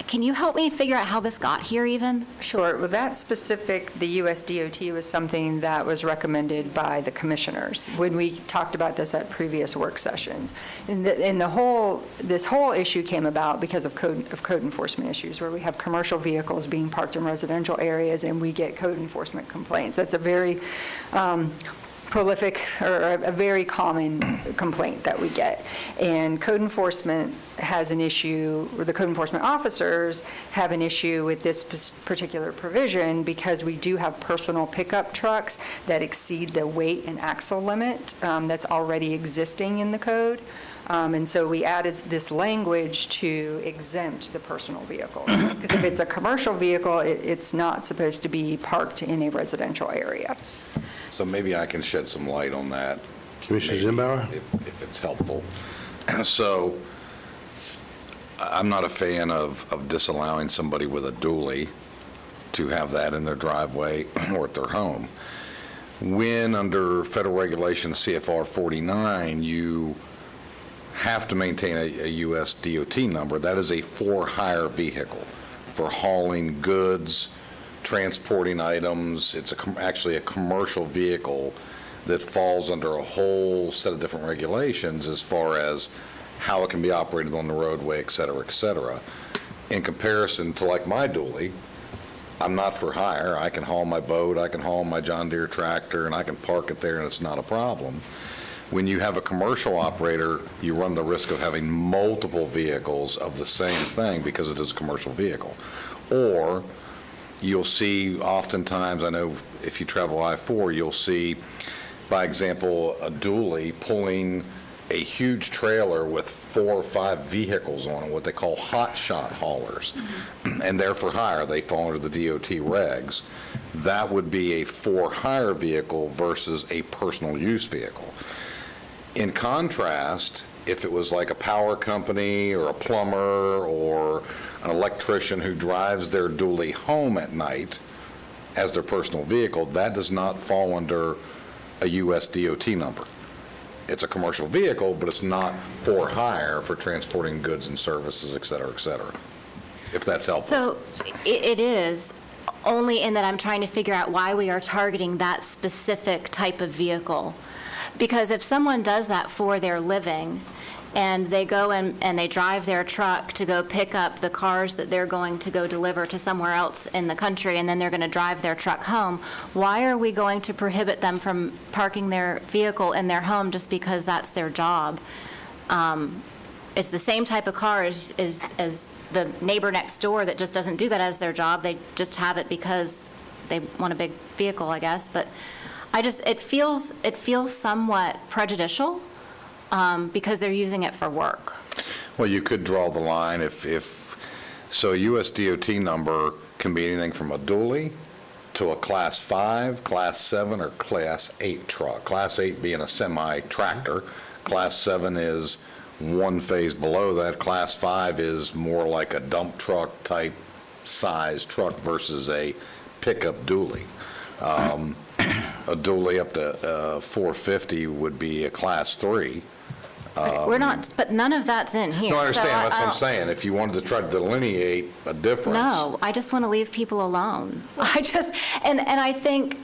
Can you help me figure out how this got here even? Sure. Well, that specific, the US DOT was something that was recommended by the commissioners when we talked about this at previous work sessions. And this whole issue came about because of code enforcement issues, where we have commercial vehicles being parked in residential areas and we get code enforcement complaints. That's a very prolific or a very common complaint that we get. And code enforcement has an issue, or the code enforcement officers have an issue with this particular provision because we do have personal pickup trucks that exceed the weight and axle limit that's already existing in the code. And so we added this language to exempt the personal vehicle. Because if it's a commercial vehicle, it's not supposed to be parked in a residential area. so maybe I can shed some light on that. Commissioner maybe, Zimbauer? If it's helpful. So I'm not a fan of disallowing somebody with a dually to have that in their driveway or at their home. When under federal regulation CFR 49, you have to maintain a U.S. DOT number, that is a for-hire vehicle for hauling goods, transporting items. It's actually a commercial vehicle that falls under a whole set of different regulations as far as how it can be operated on the roadway, et cetera, in comparison to like my dually, I'm not for hire. I can haul my boat, I can haul my John Deere tractor, and I can park it there, and it's not a problem. When you have a commercial operator, you run the risk of having multiple vehicles of the same thing because it is a commercial vehicle. Or you'll see oftentimes, I know if you travel I-4, you'll see, by example, a dually pulling a huge trailer with 4 or 5 vehicles on it, what they call hot shot haulers, and they're for hire. They fall under the DOT regs. That would be a for-hire vehicle versus a personal use vehicle. In contrast, if it was like a power company or a plumber or an electrician who drives their dually home at night as their personal vehicle, that does not fall under a US DOT number. It's a commercial vehicle, but it's not for hire for transporting goods and services, et cetera, if that's helpful. So it is, only in that I'm trying to figure out why we are targeting that specific type of vehicle. Because if someone does that for their living, and they go and they drive their truck to go pick up the cars that they're going to go deliver to somewhere else in the country, and then they're going to drive their truck home, why are we going to prohibit them from parking their vehicle in their home just because that's their job? It's the same type of car as the neighbor next door that just doesn't do that as their job. They just have it because they want a big vehicle, I guess. But it feels somewhat prejudicial. Because they're using it for work. Well, you could draw the line so a US DOT number can be anything from a dually to a Class 5, Class 7, or Class 8 truck. Class 8 being a semi-tractor. Class 7 is one phase below that. Class 5 is more like a dump truck type size truck versus a pickup dually. A dually up to 450 would be a Class 3. We're not, but none of that's in here. No, I understand, so that's what I'm don't- saying. If you wanted to try to delineate a difference. No, I just want to leave people alone. And I think,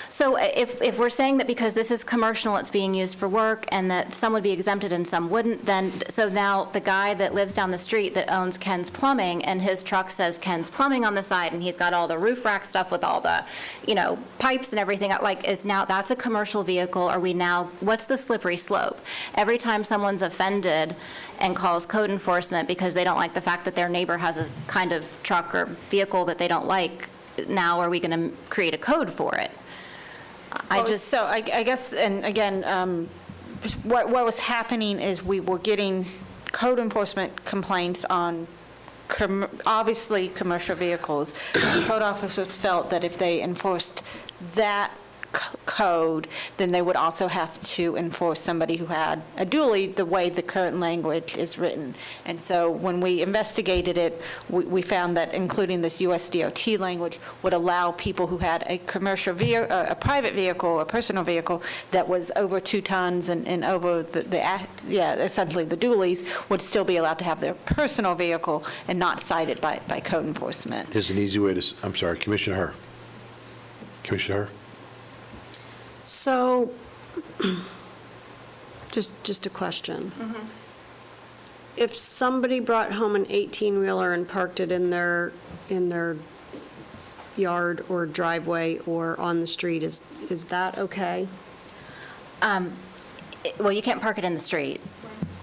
so if we're saying that because this is commercial, it's being used for work, and that some would be exempted and some wouldn't, then, so now the guy that lives down the street that owns Ken's Plumbing, and his truck says Ken's Plumbing on the side, and he's got all the roof rack stuff with all the, pipes and everything, that's a commercial vehicle. Are we now, what's the slippery slope? Every time someone's offended and calls code enforcement because they don't like the fact that their neighbor has a kind of truck or vehicle that they don't like, now are we going to create a code for it? So I guess, and again, what was happening is we were getting code enforcement complaints on obviously commercial vehicles. Code officers felt that if they enforced that code, then they would also have to enforce somebody who had a dually the way the current language is written. And so when we investigated it, we found that including this US DOT language would allow people who had a commercial vehicle, a private vehicle, a personal vehicle that was over 2 tons and over essentially the dualies would still be allowed to have their personal vehicle and not cited by code enforcement. There's an easy way to, I'm sorry, Commissioner Herr. Commissioner Herr? So, just a question. If somebody brought home an 18-wheeler and parked it in their yard or driveway or on the street, is that okay? Well, you can't park it in the street,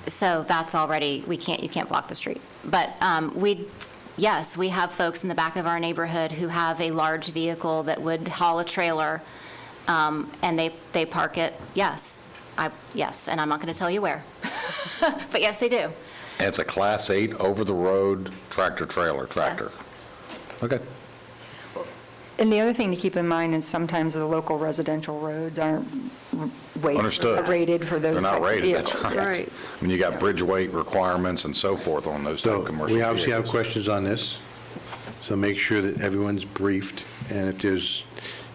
so that's already, you can't block the street. But yes, we have folks in the back of our neighborhood who have a large vehicle that would haul a trailer, and they park it, yes, and I'm not going to tell you where. But yes, they do. And it's a Class 8 over-the-road tractor-trailer tractor. Yes. Okay. And the other thing to keep in mind is sometimes the local residential roads aren't Understood. rated for those They're not types of rated, vehicles. that's yeah. Right. I mean, you got bridge weight requirements and so forth on those type So of commercial we obviously have vehicles. questions on this, so make sure that everyone's briefed, and if there's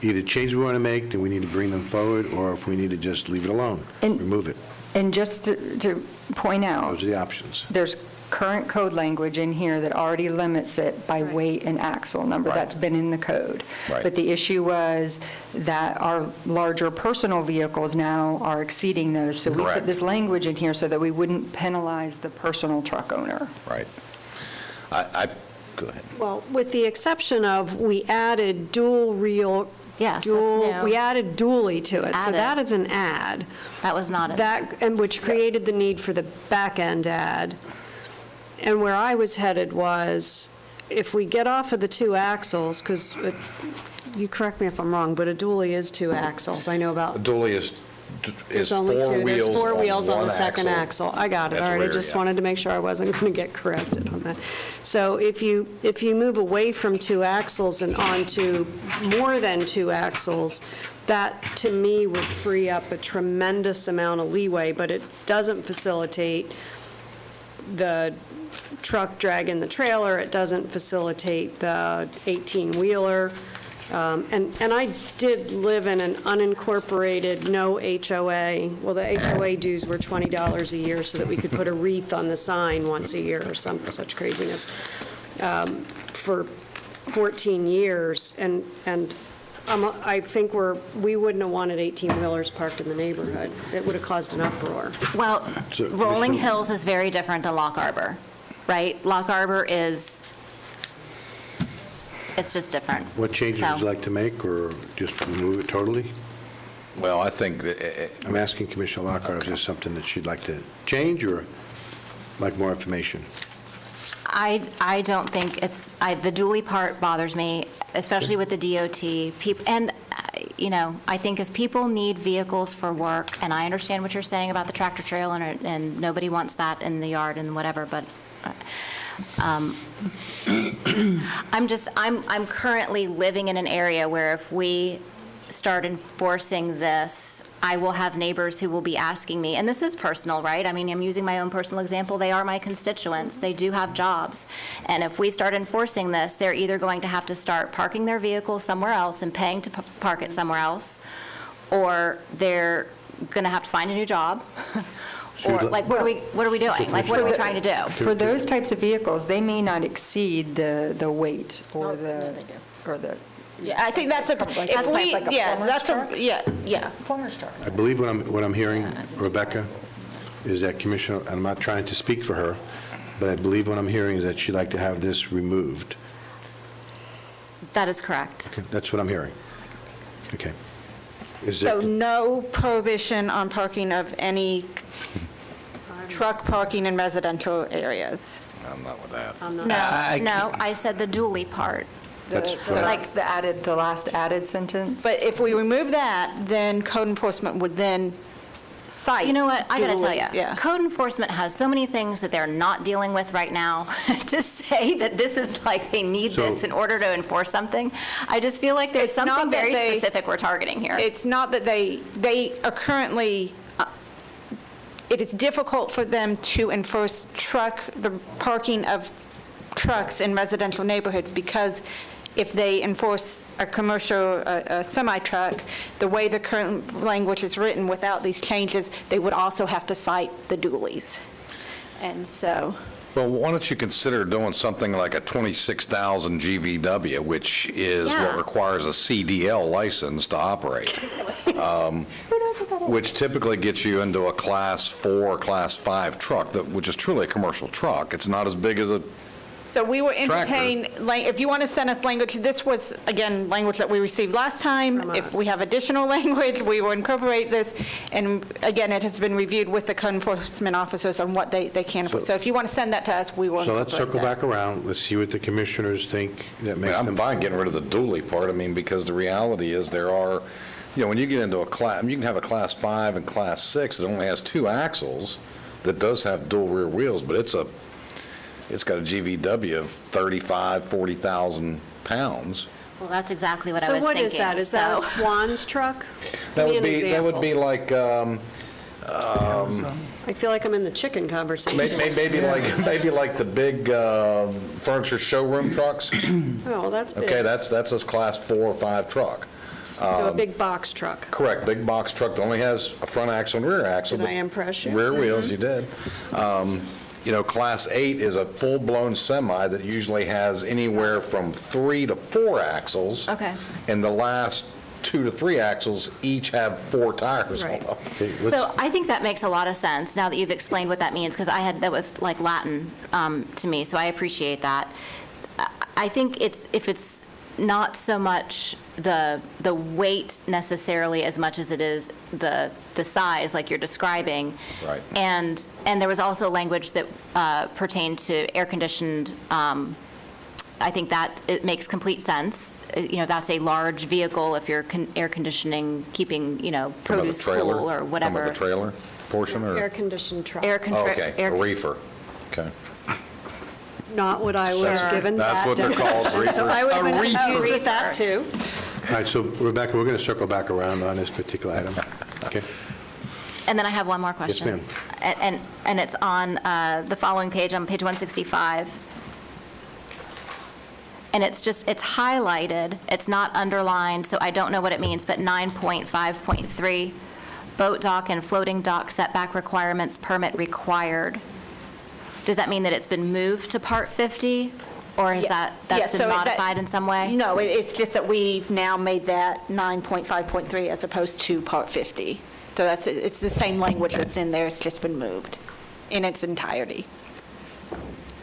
either changes we want to make, then we need to bring them forward, or if we need to just leave it alone, And- remove it. And just to point out, Those are the options. there's current code language in here that already limits it by weight and axle number. Right. That's been in the code. Right. But the issue was that our larger personal vehicles now are exceeding those. So we Correct. put this language in here so that we wouldn't penalize the personal truck owner. Right. I Go ahead. Well, with the exception of, we added dual reel. Yes, that's new. We added dually to it, so Added. that is an add. That was not a, That, and which created the need for the back-end add. And where I was headed was, if we get off of the two axles, because you correct me if I'm wrong, but a dually is two axles. I know A about, dually is there's only four two. wheels There's four wheels on one the second axle. I got it, At the all right. I rear, just yeah. wanted to make sure I wasn't going to get corrected on that. So if you move away from two axles and onto more than two axles, that, to me, would free up a tremendous amount of leeway, but it doesn't facilitate the truck dragging the trailer, it doesn't facilitate the 18-wheeler. And I did live in an unincorporated, no HOA. Well, the HOA dues were $20 a year so that we could put a wreath on the sign once a year or some such craziness for 14 years. And I think we wouldn't have wanted 18-wheelers parked in the neighborhood. It would have caused an uproar. well, So, Rolling Commissioner- Hills is very different than Lock Arbor, right? Lock Arbor is, it's just different. What changes So- would you like to make, or just remove it totally? Well, I think, I'm asking Commissioner Lockhart, is there something that she'd like to change, or like more information? I don't think the dually part bothers me, especially with the DOT. And, I think if people need vehicles for work, and I understand what you're saying about the tractor trailer, and nobody wants that in the yard and whatever, but I'm currently living in an area where if we start enforcing this, I will have neighbors who will be asking me, and this is personal, right? I mean, I'm using my own personal example. They are my constituents. They do have jobs. And if we start enforcing this, they're either going to have to start parking their vehicles somewhere else and paying to park it somewhere else, or they're going to have to find a new job. So Or, you'd like, what are we doing? Like, what are we trying to do? For those types of vehicles, they may not exceed the weight or the. Yeah, I think that's a, That's if why we, it's like a yeah, plumber's that's truck? a, yeah. Plumber's truck. I believe what I'm hearing, Rebecca, is that Commissioner, and I'm not trying to speak for her, but I believe what I'm hearing is that she'd like to have this removed. That is correct. Okay, that's what I'm hearing. Okay. Is So there, no prohibition on parking of any truck parking in residential areas. I'm not with that. No, I said the dually part. That's The right. last- the last added sentence. But if we remove that, then code enforcement would then cite. You know what, I gotta tell you, dually, yeah. code enforcement has so many things that they're not dealing with right now. To say that this is like, they need this So- in order to enforce something, I just feel like there's It's not something that very they- specific we're targeting here. It's not that they are currently, it is difficult for them to enforce the parking of trucks in residential neighborhoods, because if they enforce a commercial, a semi-truck, the way the current language is written, without these changes, they would also have to cite the dualies. And so, Well, why don't you consider doing something like a 26,000 GVW, which is Yeah. what requires a CDL license to operate, which typically gets you into a Class 4, Class 5 truck, which is truly a commercial truck. It's not as big as a, so we will Tractor. entertain, if you want to send us language, this was, again, language that we received last time. From If us. we have additional language, we will incorporate this. And again, it has been reviewed with the code enforcement officers on what they can enforce. So if you want to send that to us, we will so incorporate let's circle that. back around, let's see what the commissioners think that makes them. I'm fine getting rid of the dually part, because the reality is there are, when you get into a class, you can have a Class 5 and Class 6 that only has 2 axles, that does have dual rear wheels, but it's got a GVW of 35, 40,000 pounds. Well, that's exactly what I So was what thinking. is that? Is that a so- Swan's truck? That Give would me an be example. like, I feel like I'm in the chicken conversation. maybe like the big furniture showroom trucks. Oh, that's big. Okay, that's a Class 4 or 5 truck. So a big box truck. Correct, big box truck that only has a front axle and rear axle. Did I but impress you? Rear wheels, you did. Class 8 is a full-blown semi that usually has anywhere from 3 to 4 axles. Okay. And the last 2 to 3 axles each have 4 tires on Right. them. Okay, let's- So I think that makes a lot of sense, now that you've explained what that means, because that was like Latin to me, so I appreciate that. I think if it's not so much the weight necessarily as much as it is the size, like you're describing. Right. And there was also language that pertained to air-conditioned. I think that it makes complete sense. That's a large vehicle if you're air conditioning, keeping, produce cool or whatever. Some of the trailer portion, or? Air-conditioned truck. Air Oh, okay, a reefer. Okay. Not what I would have given that. That's what they're called, definition. So I would have been confused with that, too. All right, so Rebecca, we're going to circle back around on this particular item. Okay? And then I have one more question. ma'am. And it's on the following page, on page 165. And it's highlighted, it's not underlined, so I don't know what it means, but 9.5.3, boat dock and floating dock setback requirements, permit required. Does that mean that it's been moved to Part 50? Or is that's been modified in some way? No, it's just that we've now made that 9.5.3 as opposed to Part 50. So it's the same language that's in there, it's just been moved in its entirety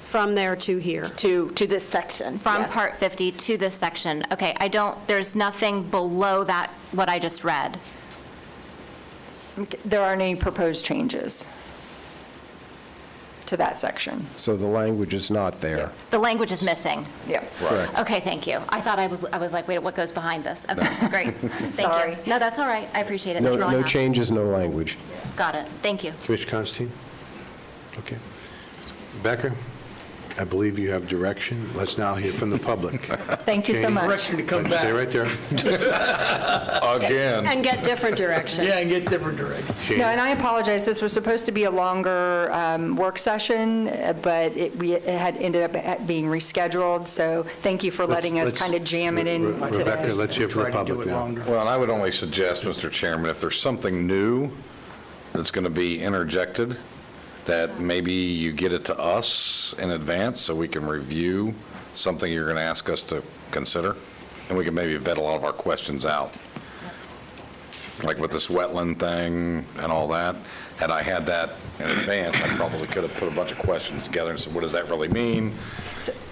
From there to here. to this section. From yes. Part 50 to this section. Okay, there's nothing below that, what I just read. There aren't any proposed changes to that section. So the language is not there. The language is missing. Yeah. Correct. Okay, thank you. I thought I was like, wait, what goes behind this? Okay, great. Thank Sorry. you. No, that's all right. I appreciate it. No, That's all I no have. changes, no language. Got it. Thank you. Commissioner Constantine? Okay. Rebecca, I believe you have direction. Let's now hear from the public. Thank you so Shane? much. Direction to come Stay back. right there. Again. And get different direction. Yeah, and get different direction. Shane? No, and I apologize, this was supposed to be a longer work session, but it had ended up being rescheduled, so thank you for letting us Let's- kind of jam it in Rebecca, today. let's hear from the Try to do public it now. longer. Well, and I would only suggest, Mr. Chairman, if there's something new that's going to be interjected, that maybe you get it to us in advance so we can review something you're going to ask us to consider, and we can maybe vet a lot of our questions out. Like with this wetland thing and all that. Had I had that in advance, I probably could have put a bunch of questions together and said, what does that really mean?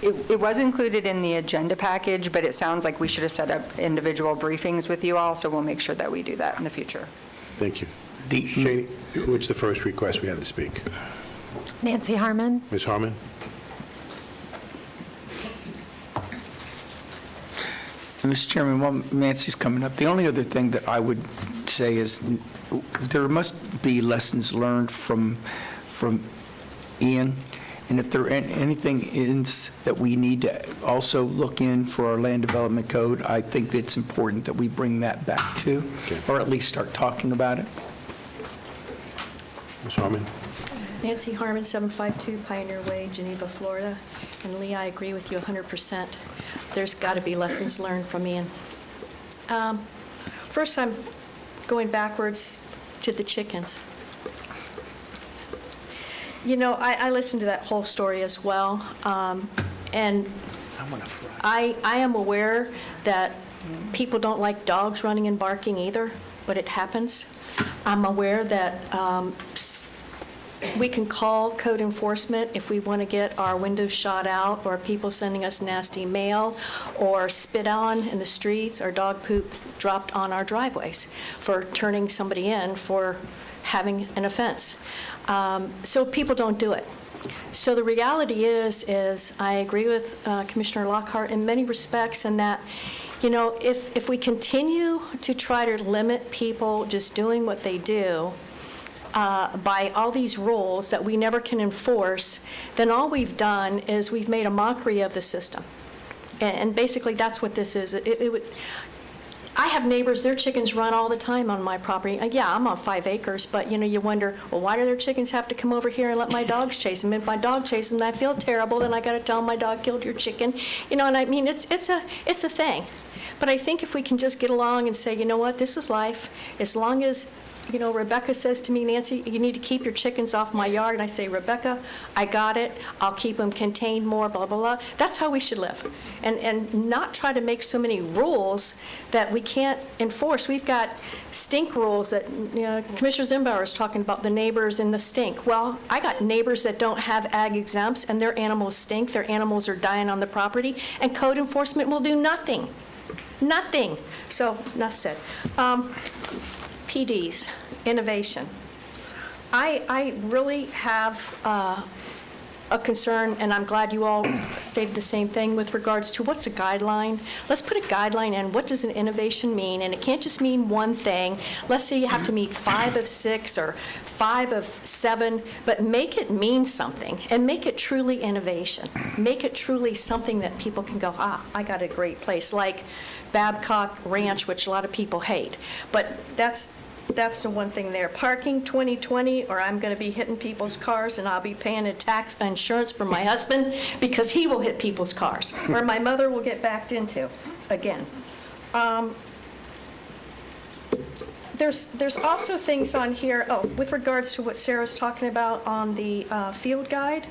It was included in the agenda package, but it sounds like we should have set up individual briefings with you all, so we'll make sure that we do that in the future. Thank you. Shane, what's the first request we have to speak? Nancy Harmon. Ms. Harmon? Mr. Chairman, while Nancy's coming up, the only other thing that I would say is there must be lessons learned from Ian, and if there anything is that we need to also look in for our land development code, I think it's important that we bring that back too, or at least start talking about it. Ms. Harmon? Nancy Harmon, 752 Pioneer Way, Geneva, Florida. And Lee, I agree with you 100%. There's got to be lessons learned from Ian. First, I'm going backwards to the chickens. I listened to that whole story as well, and I am aware that people don't like dogs running and barking either, but it happens. I'm aware that we can call code enforcement if we want to get our windows shot out, or people sending us nasty mail, or spit on in the streets, or dog poop dropped on our driveways for turning somebody in for having an offense. So people don't do it. So the reality is I agree with Commissioner Lockhart in many respects in that, if we continue to try to limit people just doing what they do, by all these rules that we never can enforce, then all we've done is we've made a mockery of the system. And basically, that's what this is. I have neighbors, their chickens run all the time on my property. Yeah, I'm on 5 acres, but you wonder, well, why do their chickens have to come over here and let my dogs chase them? If my dog chases them, I feel terrible, then I got to tell them my dog killed your chicken. And I mean, it's a thing. But I think if we can just get along and say, you know what, this is life, as long as Rebecca says to me, Nancy, you need to keep your chickens off my yard. And I say, Rebecca, I got it. I'll keep them contained more, blah, blah, blah. That's how we should live. And not try to make so many rules that we can't enforce. We've got stink rules that, Commissioner Zimbauer is talking about the neighbors and the stink. Well, I got neighbors that don't have ag exempts and their animals stink. Their animals are dying on the property, and code enforcement will do nothing. Nothing. So, enough said. PDs, innovation. I really have a concern, and I'm glad you all stated the same thing with regards to what's a guideline. Let's put a guideline in. What does an innovation mean? And it can't just mean one thing. Let's say you have to meet 5 of 6 or 5 of 7, but make it mean something and make it truly innovation. Make it truly something that people can go, I got a great place, like Babcock Ranch, which a lot of people hate. But that's the one thing there. Parking 2020, or I'm going to be hitting people's cars and I'll be paying insurance for my husband because he will hit people's cars, or my mother will get backed into again. There's also things on here, with regards to what Sarah's talking about on the field guide.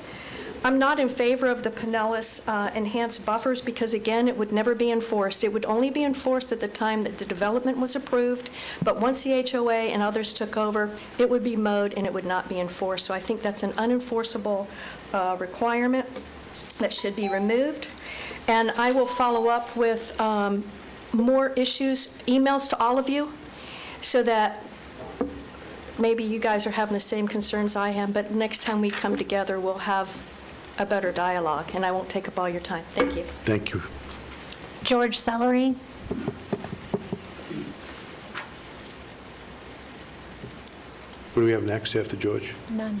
I'm not in favor of the Pinellas enhanced buffers because, again, it would never be enforced. It would only be enforced at the time that the development was approved, but once the HOA and others took over, it would be mowed and it would not be enforced. So I think that's an unenforceable requirement that should be removed. And I will follow up with more issues, emails to all of you, so that maybe you guys are having the same concerns I am, but next time we come together, we'll have a better dialogue, and I won't take up all your time. Thank you. Thank you. George Sellery. What do we have next after George? None.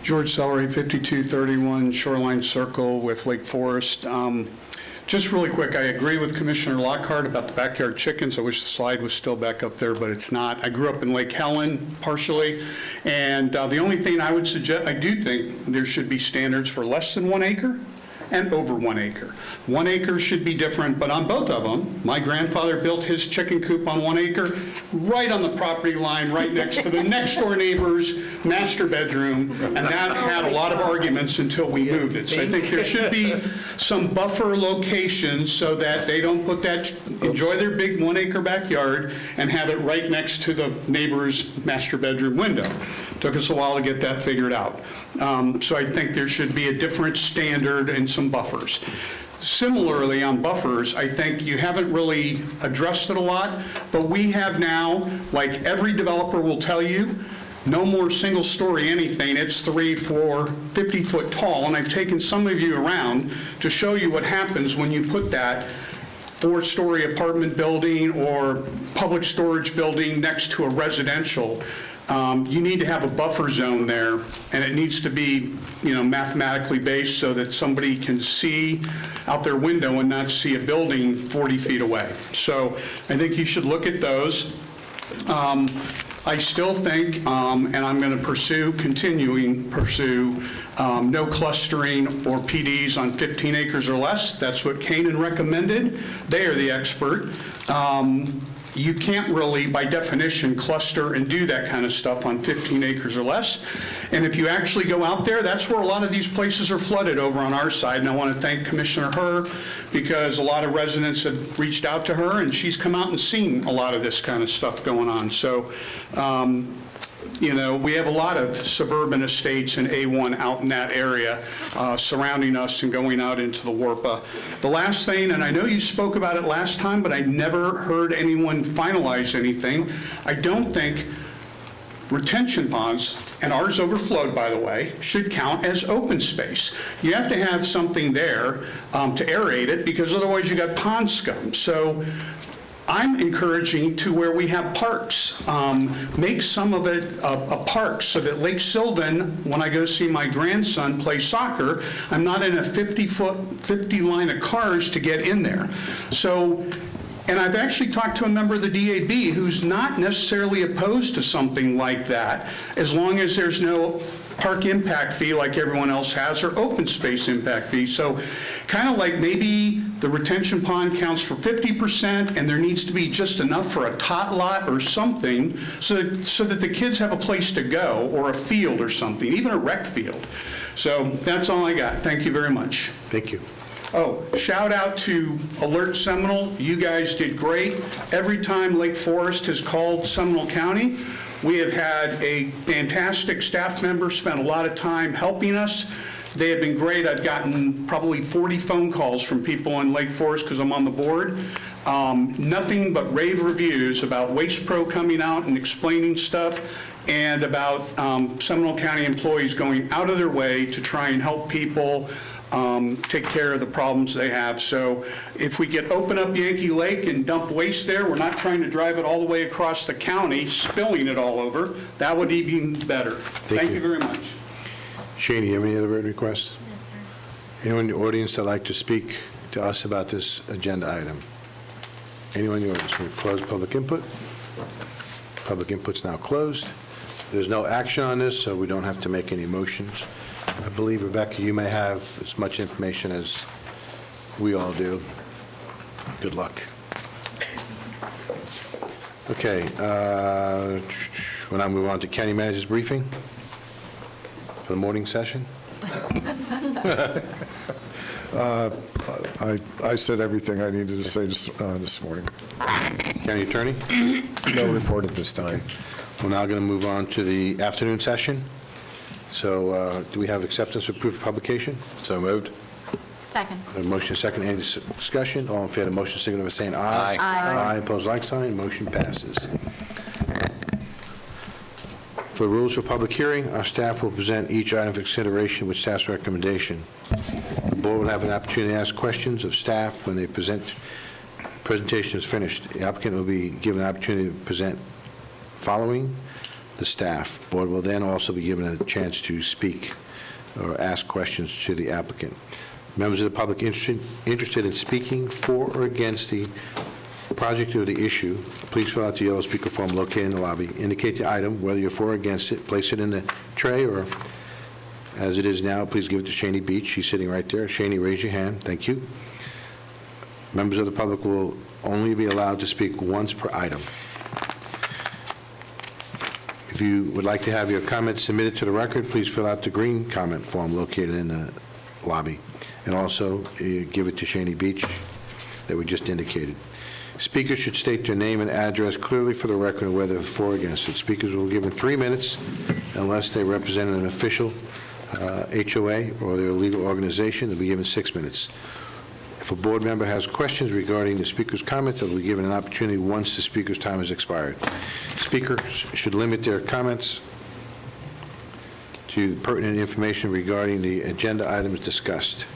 George Sellery, 5231 Shoreline Circle with Lake Forest. Just really quick, I agree with Commissioner Lockhart about the backyard chickens. I wish the slide was still back up there, but it's not. I grew up in Lake Helen partially, and the only thing I would suggest, I do think there should be standards for less than 1 acre and over 1 acre. 1 acre should be different, but on both of them, my grandfather built his chicken coop on 1 acre, right on the property line, right next to the next door neighbor's master bedroom, and that had a lot of arguments until we moved it. So I think there should be some buffer locations so that they don't put that, enjoy their big 1 acre backyard and have it right next to the neighbor's master bedroom window. Took us a while to get that figured out. So I think there should be a different standard and some buffers. Similarly, on buffers, I think you haven't really addressed it a lot, but we have now, like every developer will tell you, no more single-story anything. It's 3, 4, 50-foot tall, and I've taken some of you around to show you what happens when you put that 4-story apartment building or public storage building next to a residential. You need to have a buffer zone there, and it needs to be, mathematically based so that somebody can see out their window and not see a building 40 feet away. So I think you should look at those. I still think, and I'm going to continue no clustering or PDs on 15 acres or less. That's what Canaan recommended. They are the expert. You can't really, by definition, cluster and do that kind of stuff on 15 acres or less. And if you actually go out there, that's where a lot of these places are flooded over on our side. And I want to thank Commissioner Herr, because a lot of residents have reached out to her, and she's come out and seen a lot of this kind of stuff going on. So, we have a lot of suburban estates in A1 out in that area surrounding us and going out into the WRPA. The last thing, and I know you spoke about it last time, but I never heard anyone finalize anything. I don't think retention ponds, and ours overflowed, by the way, should count as open space. You have to have something there to aerate it, because otherwise you got pond scum. So I'm encouraging to where we have parks. Make some of it a park so that Lake Sylvan, when I go see my grandson play soccer, I'm not in a 50 line of cars to get in there. So, and I've actually talked to a member of the DAB who's not necessarily opposed to something like that, as long as there's no park impact fee like everyone else has, or open space impact fee. So kind of like maybe the retention pond counts for 50%, and there needs to be just enough for a tot lot or something so that the kids have a place to go, or a field or something, even a rec field. So that's all I got. Thank you very much. Thank you. Oh, shout out to Alert Seminole. You guys did great. Every time Lake Forest has called Seminole County, we have had a fantastic staff member, spent a lot of time helping us. They have been great. I've gotten probably 40 phone calls from people in Lake Forest because I'm on the board. Nothing but rave reviews about Waste Pro coming out and explaining stuff, and about Seminole County employees going out of their way to try and help people take care of the problems they have. So if we could open up Yankee Lake and dump waste there, we're not trying to drive it all the way across the county, spilling it all over. That would be even better. Thank you very much. Shane, do you have any other written requests? Yes, sir. Anyone in the audience that'd like to speak to us about this agenda item? Anyone in the audience? We've closed public input. Public input's now closed. There's no action on this, so we don't have to make any motions. I believe, Rebecca, you may have as much information as we all do. Good luck. Okay, we'll now move on to county manager's briefing for the morning session. I said everything I needed to say this morning. County attorney? No report at this time. We're now going to move on to the afternoon session. So do we have acceptance of proof of publication? So moved. Second. A motion second, any discussion? All in favor of the motion, signify by saying aye. Aye. Aye, opposed, like sign, motion passes. For the rules for public hearing, our staff will present each item for consideration with staff's recommendation. The board will have an opportunity to ask questions of staff when the presentation is finished. The applicant will be given an opportunity to present following the staff. Board will then also be given a chance to speak or ask questions to the applicant. Members of the public interested in speaking for or against the project or the issue, please fill out the yellow speaker form located in the lobby. Indicate the item, whether you're for or against it, place it in the tray, or as it is now, please give it to Shani Beach. She's sitting right there. Shani, raise your hand. Thank you. Members of the public will only be allowed to speak once per item. If you would like to have your comments submitted to the record, please fill out the green comment form located in the lobby, and also give it to Shani Beach that we just indicated. Speakers should state their name and address clearly for the record, whether for or against it. Speakers will be given 3 minutes unless they represent an official HOA or their legal organization. They'll be given 6 minutes. If a board member has questions regarding the speaker's comments, they'll be given an opportunity once the speaker's time has expired. Speakers should limit their comments to pertinent information regarding the agenda items discussed.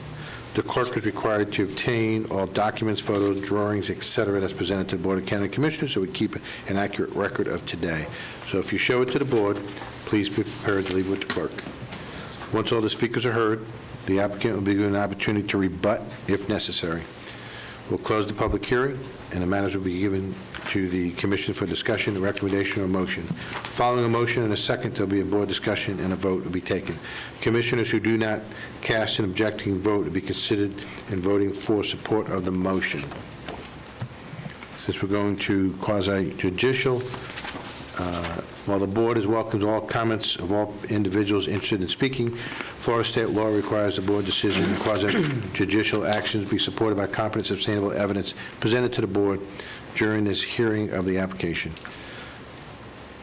The clerk is required to obtain all documents, photos, drawings, etc. that's presented to the Board of County Commissioners, so we keep an accurate record of today. So if you show it to the board, please be prepared to leave with the clerk. Once all the speakers are heard, the applicant will be given an opportunity to rebut if necessary. We'll close the public hearing, and the matters will be given to the commission for discussion, a recommendation, or motion. Following a motion and a second, there'll be a board discussion, and a vote will be taken. Commissioners who do not cast an objecting vote will be considered in voting for support of the motion. Since we're going to quasi-judicial, while the board is welcome to all comments of all individuals interested in speaking, Florida state law requires the board decision and quasi-judicial actions be supported by competent, sustainable evidence presented to the board during this hearing of the application.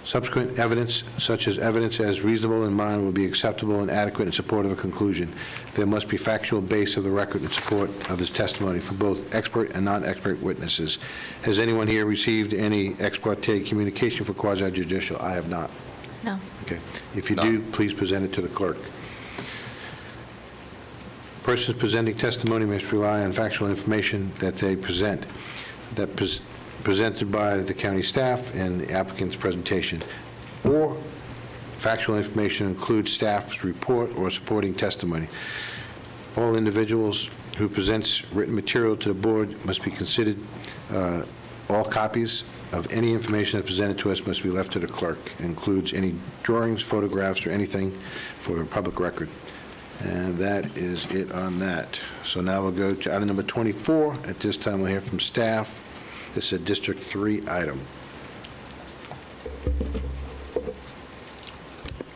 Subsequent evidence, such as evidence as reasonable in mind, will be acceptable and adequate in support of a conclusion. There must be factual base of the record in support of this testimony for both expert and non-expert witnesses. Has anyone here received any ex parte communication for quasi-judicial? I have not. No. Okay. If you do, please present it to the clerk. Persons presenting testimony must rely on factual information that they present, presented by the county staff and the applicant's presentation, or factual information includes staff's report or supporting testimony. All individuals who presents written material to the board must be considered, all copies of any information that's presented to us must be left to the clerk. It includes any drawings, photographs, or anything for public record. And that is it on that. So now we'll go to item number 24. At this time, we'll hear from staff. This is a District 3 item.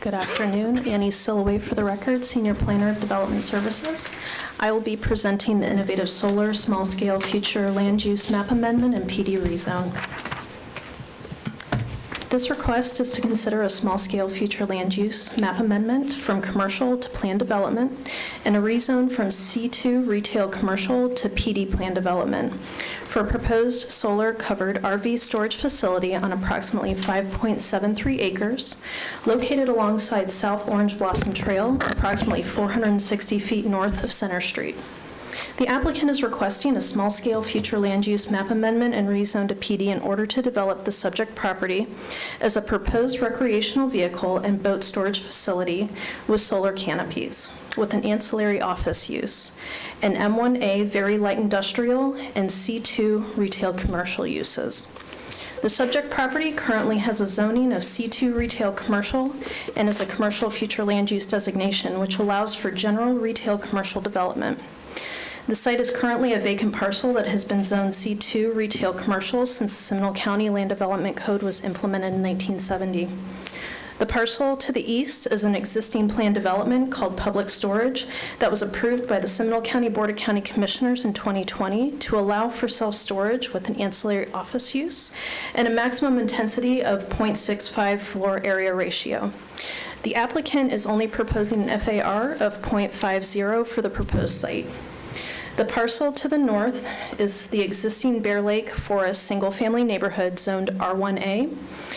Good afternoon. Annie Silloway for the record, Senior Planner of Development Services. I will be presenting the Innovative Solar Small-Scale Future Land Use Map Amendment and PD Rezone. This request is to consider a small-scale future land use map amendment from commercial to planned development and a rezone from C2 retail commercial to PD planned development for a proposed solar-covered RV storage facility on approximately 5.73 acres located alongside South Orange Blossom Trail, approximately 460 feet north of Center Street. The applicant is requesting a small-scale future land use map amendment and rezone to PD in order to develop the subject property as a proposed recreational vehicle and boat storage facility with solar canopies, with an ancillary office use, an M1A very light industrial, and C2 retail commercial uses. The subject property currently has a zoning of C2 retail commercial and is a commercial future land use designation, which allows for general retail commercial development. The site is currently a vacant parcel that has been zoned C2 retail commercial since the Seminole County Land Development Code was implemented in 1970. The parcel to the east is an existing planned development called Public Storage that was approved by the Seminole County Board of County Commissioners in 2020 to allow for self-storage with an ancillary office use and a maximum intensity of 0.65 floor area ratio. The applicant is only proposing an FAR of 0.50 for the proposed site. The parcel to the north is the existing Bear Lake Forest single-family neighborhood zoned R1A,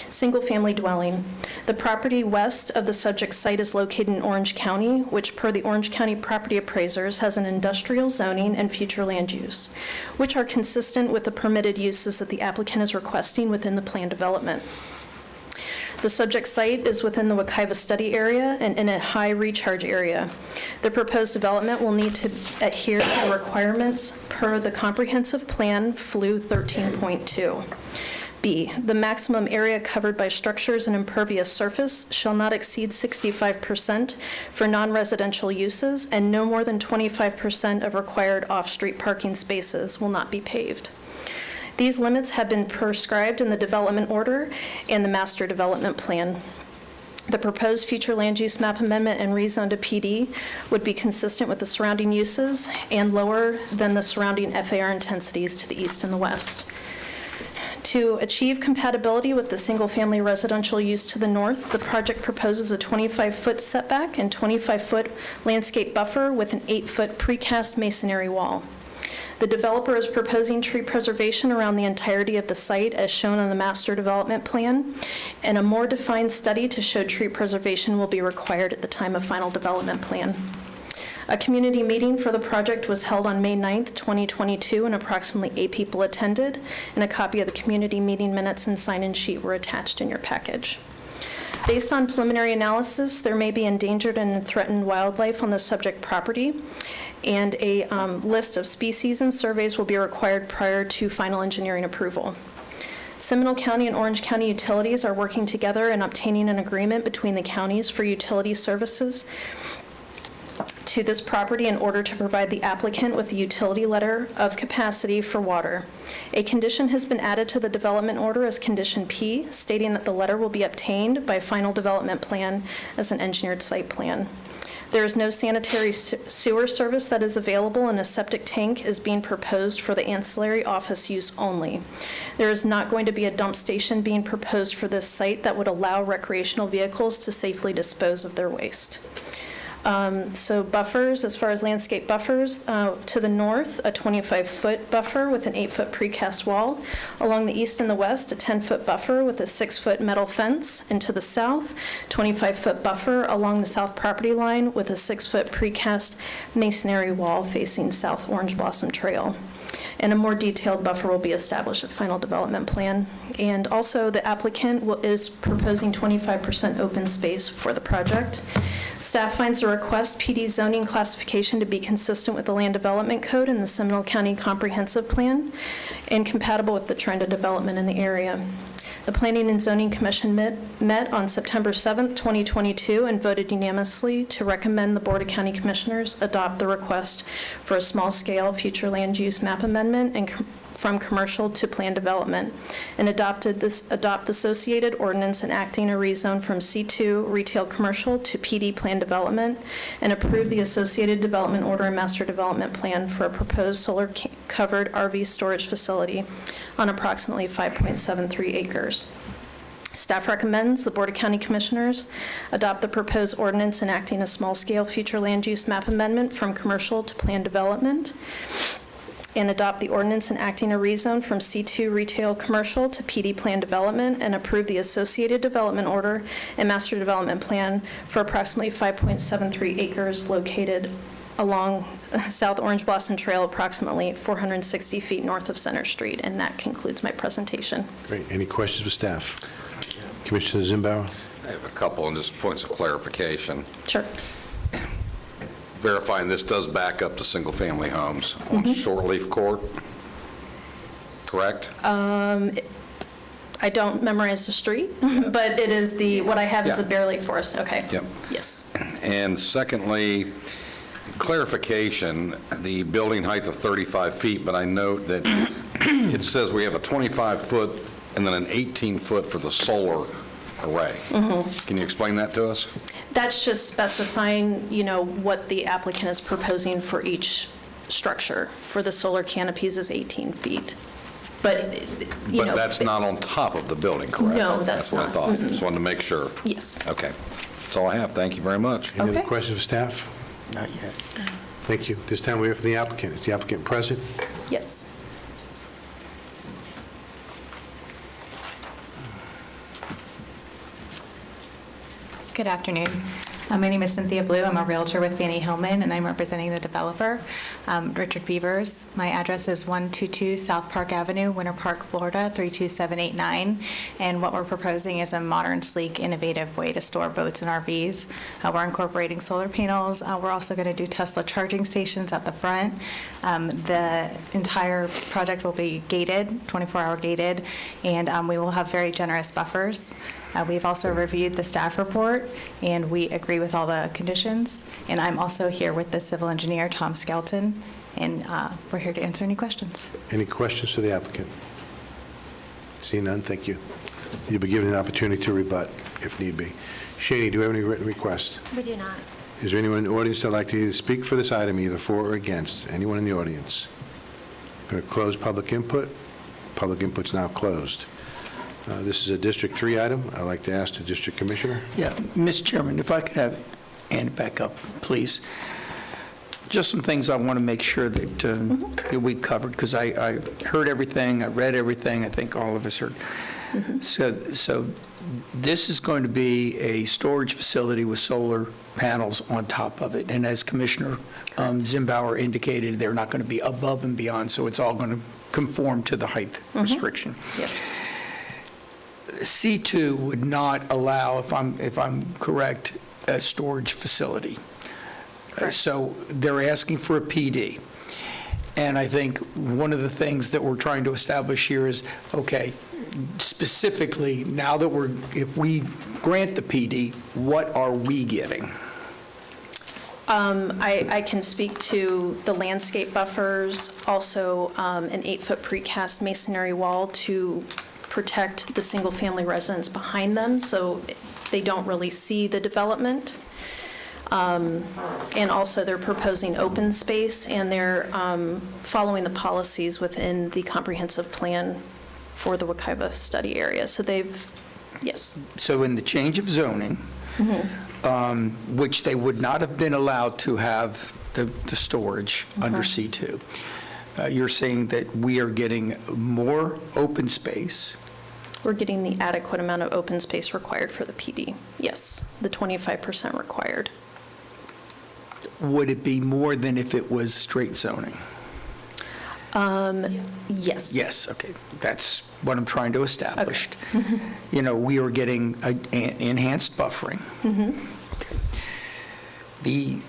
single-family dwelling. The property west of the subject site is located in Orange County, which per the Orange County property appraisers has an industrial zoning and future land use, which are consistent with the permitted uses that the applicant is requesting within the planned development. The subject site is within the Wekiva study area and in a high recharge area. The proposed development will need to adhere to the requirements per the comprehensive plan FLU 13.2. B, the maximum area covered by structures and impervious surface shall not exceed 65% for non-residential uses, and no more than 25% of required off-street parking spaces will not be paved. These limits have been prescribed in the development order and the master development plan. The proposed future land use map amendment and rezone to PD would be consistent with the surrounding uses and lower than the surrounding FAR intensities to the east and the west. To achieve compatibility with the single-family residential use to the north, the project proposes a 25-foot setback and 25-foot landscape buffer with an 8-foot precast masonry wall. The developer is proposing tree preservation around the entirety of the site as shown on the master development plan, and a more defined study to show tree preservation will be required at the time of final development plan. A community meeting for the project was held on May 9th, 2022, and approximately 8 people attended, and a copy of the community meeting minutes and sign-in sheet were attached in your package. Based on preliminary analysis, there may be endangered and threatened wildlife on the subject property, and a list of species and surveys will be required prior to final engineering approval. Seminole County and Orange County utilities are working together in obtaining an agreement between the counties for utility services to this property in order to provide the applicant with a utility letter of capacity for water. A condition has been added to the development order as Condition P, stating that the letter will be obtained by final development plan as an engineered site plan. There is no sanitary sewer service that is available, and a septic tank is being proposed for the ancillary office use only. There is not going to be a dump station being proposed for this site that would allow recreational vehicles to safely dispose of their waste. So buffers, as far as landscape buffers, to the north, a 25-foot buffer with an 8-foot precast wall. Along the east and the west, a 10-foot buffer with a 6-foot metal fence. And to the south, 25-foot buffer along the south property line with a 6-foot precast masonry wall facing South Orange Blossom Trail. And a more detailed buffer will be established at final development plan. And also, the applicant is proposing 25% open space for the project. Staff finds the request PD zoning classification to be consistent with the Land Development Code and the Seminole County Comprehensive Plan and compatible with the trend of development in the area. The Planning and Zoning Commission met on September 7th, 2022, and voted unanimously to recommend the Board of County Commissioners adopt the request for a small-scale future land use map amendment and from commercial to planned development, and adopt the associated ordinance enacting a rezone from C2 retail commercial to PD planned development, and approve the associated development order and master development plan for a proposed solar-covered RV storage facility on approximately 5.73 acres. Staff recommends the Board of County Commissioners adopt the proposed ordinance enacting a small-scale future land use map amendment from commercial to planned development, and adopt the ordinance enacting a rezone from C2 retail commercial to PD planned development, and approve the associated development order and master development plan for approximately 5.73 acres located along South Orange Blossom Trail, approximately 460 feet north of Center Street. And that concludes my presentation. Great. Any questions for staff? Commissioner Zimbauer? I have a couple and just points of clarification. Sure. Verifying this does back up to single-family homes on Shortleaf Court, correct? I don't memorize the street, but it is what I have is the Bear Lake Forest. Okay. Yep. Yes. And secondly, clarification, the building height of 35 feet, but I note that it says we have a 25-foot and then an 18-foot for the solar array. Can you explain that to us? That's just specifying, what the applicant is proposing for each structure. For the solar canopies is 18 feet. But, But that's not on top of the building, correct? No, that's what I not. thought. Just wanted to make sure. Yes. Okay. That's all I have. Thank you very much. Any other Okay. questions for staff? Not yet. Thank you. This time we hear from the applicant. Is the applicant present? Yes. Good afternoon. My name is Cynthia Blue. I'm a realtor with Fannie Hillman, and I'm representing the developer, Richard Beavers. My address is 122 South Park Avenue, Winter Park, Florida, 32789. And what we're proposing is a modern, sleek, innovative way to store boats and RVs. We're incorporating solar panels. We're also going to do Tesla charging stations at the front. The entire project will be gated, 24-hour gated, and we will have very generous buffers. We've also reviewed the staff report, and we agree with all the conditions. And I'm also here with the civil engineer, Tom Skelton, and we're here to answer any questions. Any questions for the applicant? See none, thank you. You'll be given an opportunity to rebut if need be. Shani, do you have any written requests? We do not. Is there anyone in the audience that would like to either speak for this item, either for or against? Anyone in the audience? Going to close public input. Public input's now closed. This is a District 3 item. I'd like to ask the District Commissioner. Yeah, Mr. Chairman, if I could have Ann back up, please. Just some things I want to make sure that we covered, because I heard everything, I read everything, I think all of us heard. So this is going to be a storage facility with solar panels on top of it, and as Commissioner Zimbauer indicated, they're not going to be above and beyond, so it's all going to conform to the height restriction. Yes. C2 would not allow, if I'm correct, a storage facility. So they're asking for a PD. And I think one of the things that we're trying to establish here is, okay, specifically, now that if we grant the PD, what are we getting? I can speak to the landscape buffers, also an 8-foot precast masonry wall to protect the single-family residents behind them, so they don't really see the development. And also, they're proposing open space, and they're following the policies within the comprehensive plan for the Wekiva study area. So yes. So in the change of zoning, which they would not have been allowed to have the storage under C2, you're saying that we are getting more open space. We're getting the adequate amount of open space required for the PD. Yes, the 25% required. Would it be more than if it was straight zoning? Yes. Yes, okay. That's what I'm trying to establish. We are getting enhanced buffering. Okay. The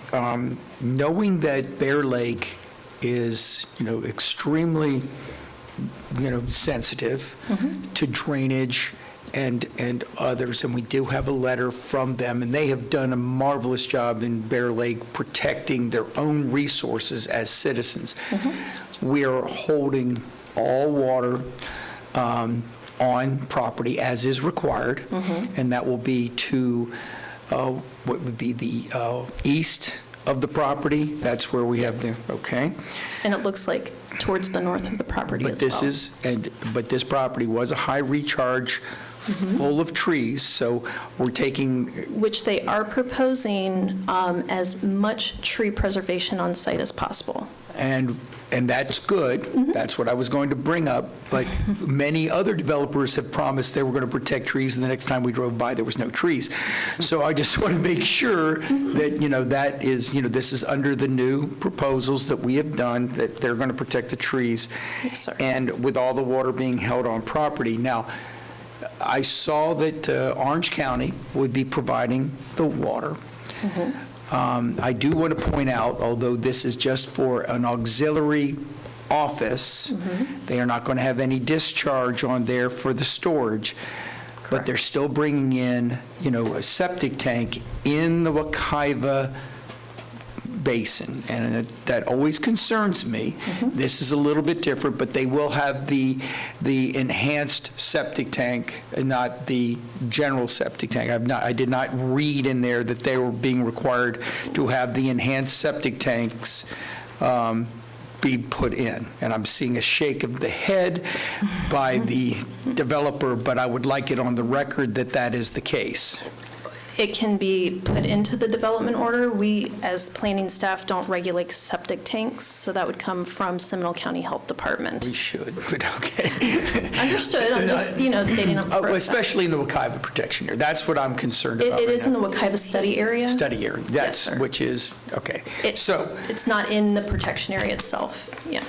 knowing that Bear Lake is, extremely, sensitive to drainage and others, and we do have a letter from them, and they have done a marvelous job in Bear Lake protecting their own resources as citizens. We are holding all water on property as is required, and that will be to what would be the east of the property. That's where we have the, okay. And it looks like towards the north of the property But as this well. is, but this property was a high recharge, full of trees, so we're taking, Which they are proposing as much tree preservation on site as possible. and that's good. That's what I was going to bring up, but many other developers have promised they were going to protect trees, and the next time we drove by, there was no trees. So I just want to make sure that, that is, this is under the new proposals that we have done, that they're going to protect the trees. Yes, sir. And with all the water being held on property. Now, I saw that Orange County would be providing the water. I do want to point out, although this is just for an auxiliary office, they are not going to have any discharge on there for the storage, but they're still bringing in, a septic tank in the Wekiva Basin, and that always concerns me. This is a little bit different, but they will have the enhanced septic tank and not the general septic tank. I did not read in there that they were being required to have the enhanced septic tanks be put in. And I'm seeing a shake of the head by the developer, but I would like it on the record that that is the case. It can be put into the development order. We, as planning staff, don't regulate septic tanks, so that would come from Seminole County Health Department. We should, but okay. Understood, I'm just, stating up front. Especially in the Wekiva protection area. That's what I'm concerned about It right is in the now. Wekiva study area. Study area, that's, sir. which is, okay. So it's not in the protection area itself, yeah.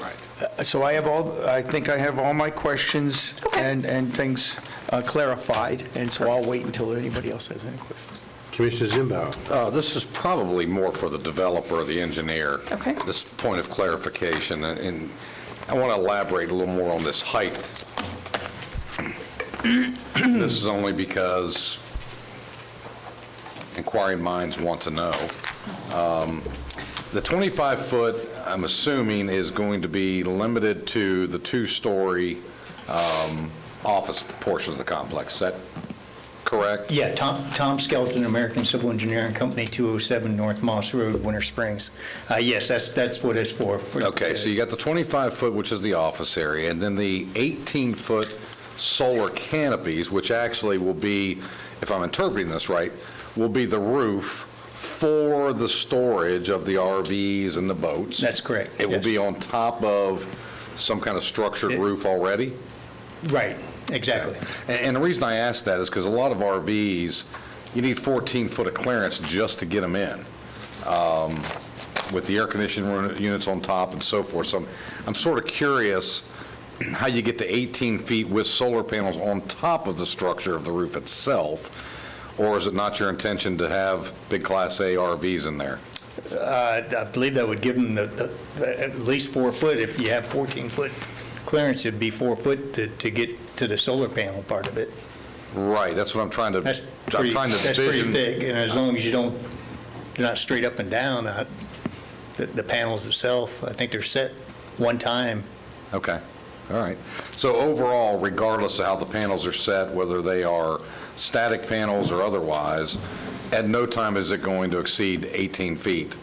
So I think I have all my questions and things clarified, and so I'll wait until anybody else has any questions. Commissioner Zimbow. This is probably more for the developer or the engineer. Okay. This point of clarification, and I want to elaborate a little more on this height. This is only because inquiring minds want to know. The 25-foot, I'm assuming, is going to be limited to the two-story office portion of the complex. Is that correct? Yeah, Tom Skelton, American Civil Engineering Company, 207 North Moss Road, Winter Springs. Yes, that's what it's for. Okay, so you got the 25-foot, which is the office area, and then the 18-foot solar canopies, which actually will be, if I'm interpreting this right, will be the roof for the storage of the RVs and the boats. That's correct. It will yes. be on top of some kind of structured roof already? Right, exactly. And the reason I ask that is because a lot of RVs, you need 14-foot of clearance just to get them in, with the air conditioning units on top and so forth. So I'm sort of curious how you get to 18 feet with solar panels on top of the structure of the roof itself, or is it not your intention to have big Class A RVs in there? I believe that would give them at least 4 foot. If you have 14-foot clearance, it'd be 4 foot to get to the solar panel part of it. Right, that's what I'm trying to, That's pretty thick, and as long as you're not straight up and down, the panels themselves, I think they're set one time. Okay, all right. So overall, regardless of how the panels are set, whether they are static panels or otherwise, at no time is it going to exceed 18 feet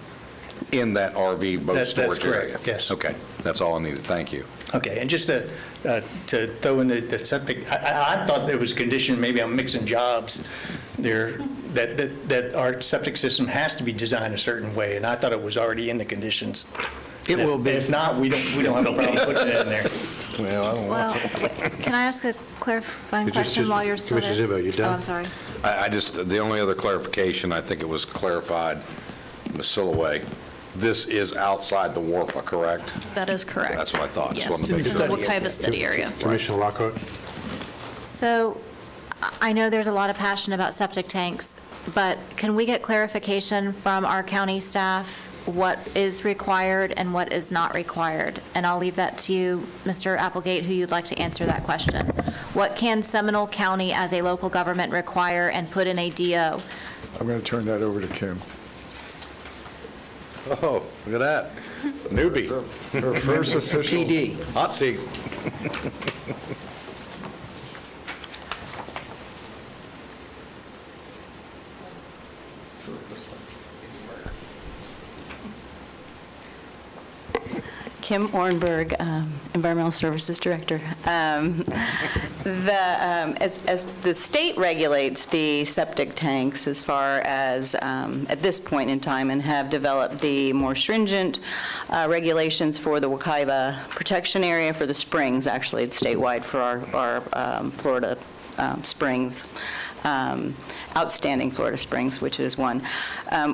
in that RV boat storage area? That's correct, yes. Okay, that's all I needed, thank you. Okay, and just to throw in the septic, I thought there was a condition, maybe I'm mixing jobs there, that our septic system has to be designed a certain way, and I thought it was already in the conditions. It will be. If not, we don't have no problem putting it in there. Well, I don't know. Well, can I ask a clarifying Just- question while you're still there? Commissioner Zimbo, you done? Oh, I'm sorry. I just, the only other clarification, I think it was clarified, Ms. Silloway, this is outside the WRPA, correct? That is correct. That's what I thought. Just Yes, wanted to make it's in the sure. Wekiva study area. Commissioner Lockhart. So I know there's a lot of passion about septic tanks, but can we get clarification from our county staff what is required and what is not required. And I'll leave that to you, Mr. Applegate, who you'd like to answer that question. What can Seminole County as a local government require and put in a DO? I'm going to turn that over to Kim. Oh, look at that. Newbie. Her first official. PD. Hot seat. Kim Ornberg, Environmental Services Director. As the state regulates the septic tanks as far as at this point in time and have developed the more stringent regulations for the Wekiva protection area for the springs, actually it's statewide for our Florida springs. Outstanding Florida Springs, which is one.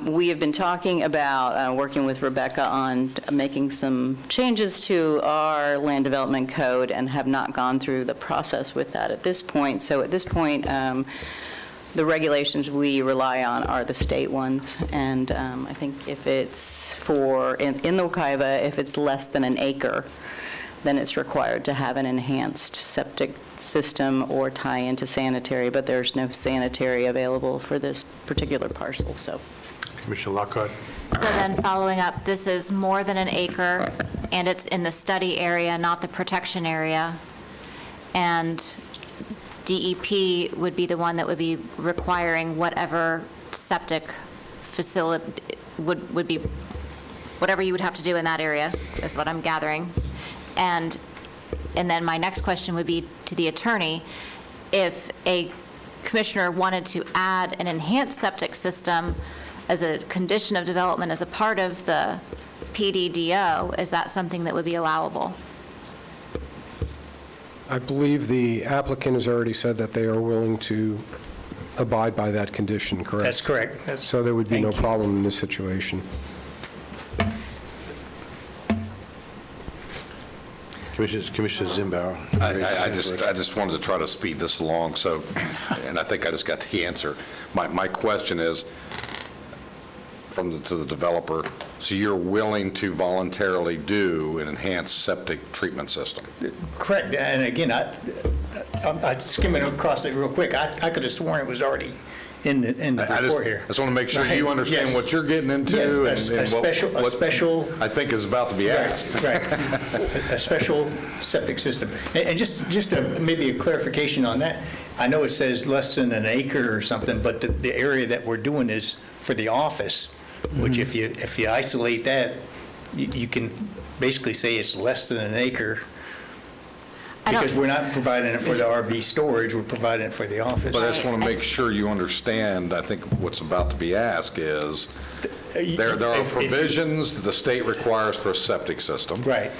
We have been talking about working with Rebecca on making some changes to our land development code and have not gone through the process with that at this point. So at this point, the regulations we rely on are the state ones. And I think if it's in the Wekiva, if it's less than an acre, then it's required to have an enhanced septic system or tie into sanitary, but there's no sanitary available for this particular parcel, so. Commissioner Lockhart. So then following up, this is more than an acre, and it's in the study area, not the protection area. And DEP would be the one that would be requiring whatever septic facility would be, whatever you would have to do in that area, is what I'm gathering. And then my next question would be to the attorney, if a commissioner wanted to add an enhanced septic system as a condition of development as a part of the PDDO, is that something that would be allowable? I believe the applicant has already said that they are willing to abide by that condition, correct? That's correct. So there would be no Thank you. problem in this situation. Commissioner Zimbauer. I just wanted to try to speed this along, so, and I think I just got the answer. My question is, to the developer, so you're willing to voluntarily do an enhanced septic treatment system? Correct, and again, I'm skimming across it real quick. I could have sworn it was already in the report here. I just want to make sure you understand Yes. what you're getting into. Yes, and a special, I think is about to be asked. right, a special septic system. And just maybe a clarification on that. I know it says less than an acre or something, but the area that we're doing is for the office, which if you isolate that, you can basically say it's less than an acre. Because we're not providing it for the RV storage, we're providing it for the office. But I just want to make sure you understand, I think what's about to be asked is, there are provisions that the state requires for a septic system. Right.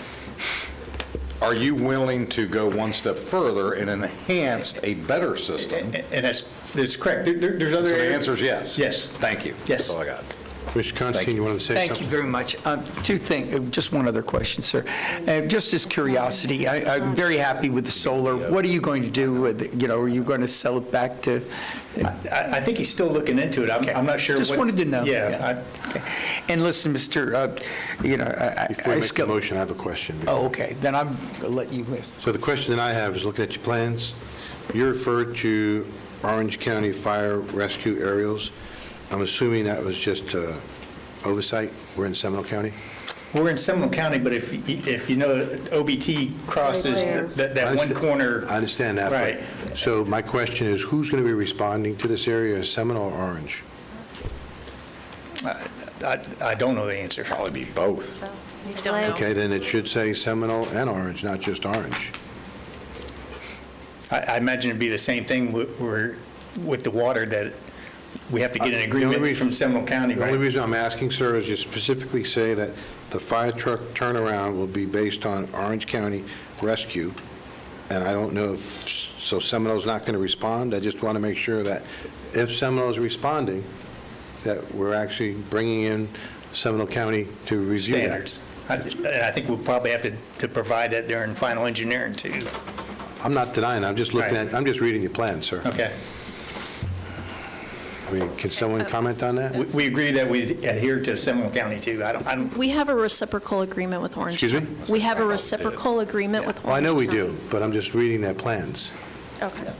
Are you willing to go one step further and enhance a better system? And that's correct. There's other So the areas. answer is yes? Yes. Thank you. Yes. That's all I got. Commissioner Constantine, you wanted to say something? Thank you very much. Two things, just one other question, sir. Just as curiosity, I'm very happy with the solar. What are you going to do with it? Are you going to sell it back to? I think he's still looking into it. I'm not sure. Just wanted to know. Yeah. Okay. And listen, Mr., Before you make the motion, I have a question. Oh, okay. Then I'm going to let you list. So the question that I have is, looking at your plans, you referred to Orange County Fire Rescue Aerials. I'm assuming that was just oversight. We're in Seminole County? We're in Seminole County, but if you know, OBT crosses that one corner. I understand that. Right. But, so my question is, who's going to be responding to this area, is Seminole or Orange? I don't know the answer. Probably be both. Okay, then it should say Seminole and Orange, not just Orange. I imagine it'd be the same thing with the water, that we have to get an agreement from Seminole County, The only right? reason I'm asking, sir, is you specifically say that the fire truck turnaround will be based on Orange County Rescue, and I don't know if, so Seminole's not going to respond? I just want to make sure that if Seminole's responding, that we're actually bringing in Seminole County to review that. Standards. I think we'll probably have to provide that during final engineering too. I'm not denying, I'm just looking Right. at, I'm just reading your plan, sir. Okay. I mean, can someone comment on that? We agree that we adhere to Seminole County, too. I don't, We have a reciprocal agreement with Orange Excuse me? County. We have a reciprocal agreement with Orange Well, I know we County. do, but I'm just reading their plans. Okay.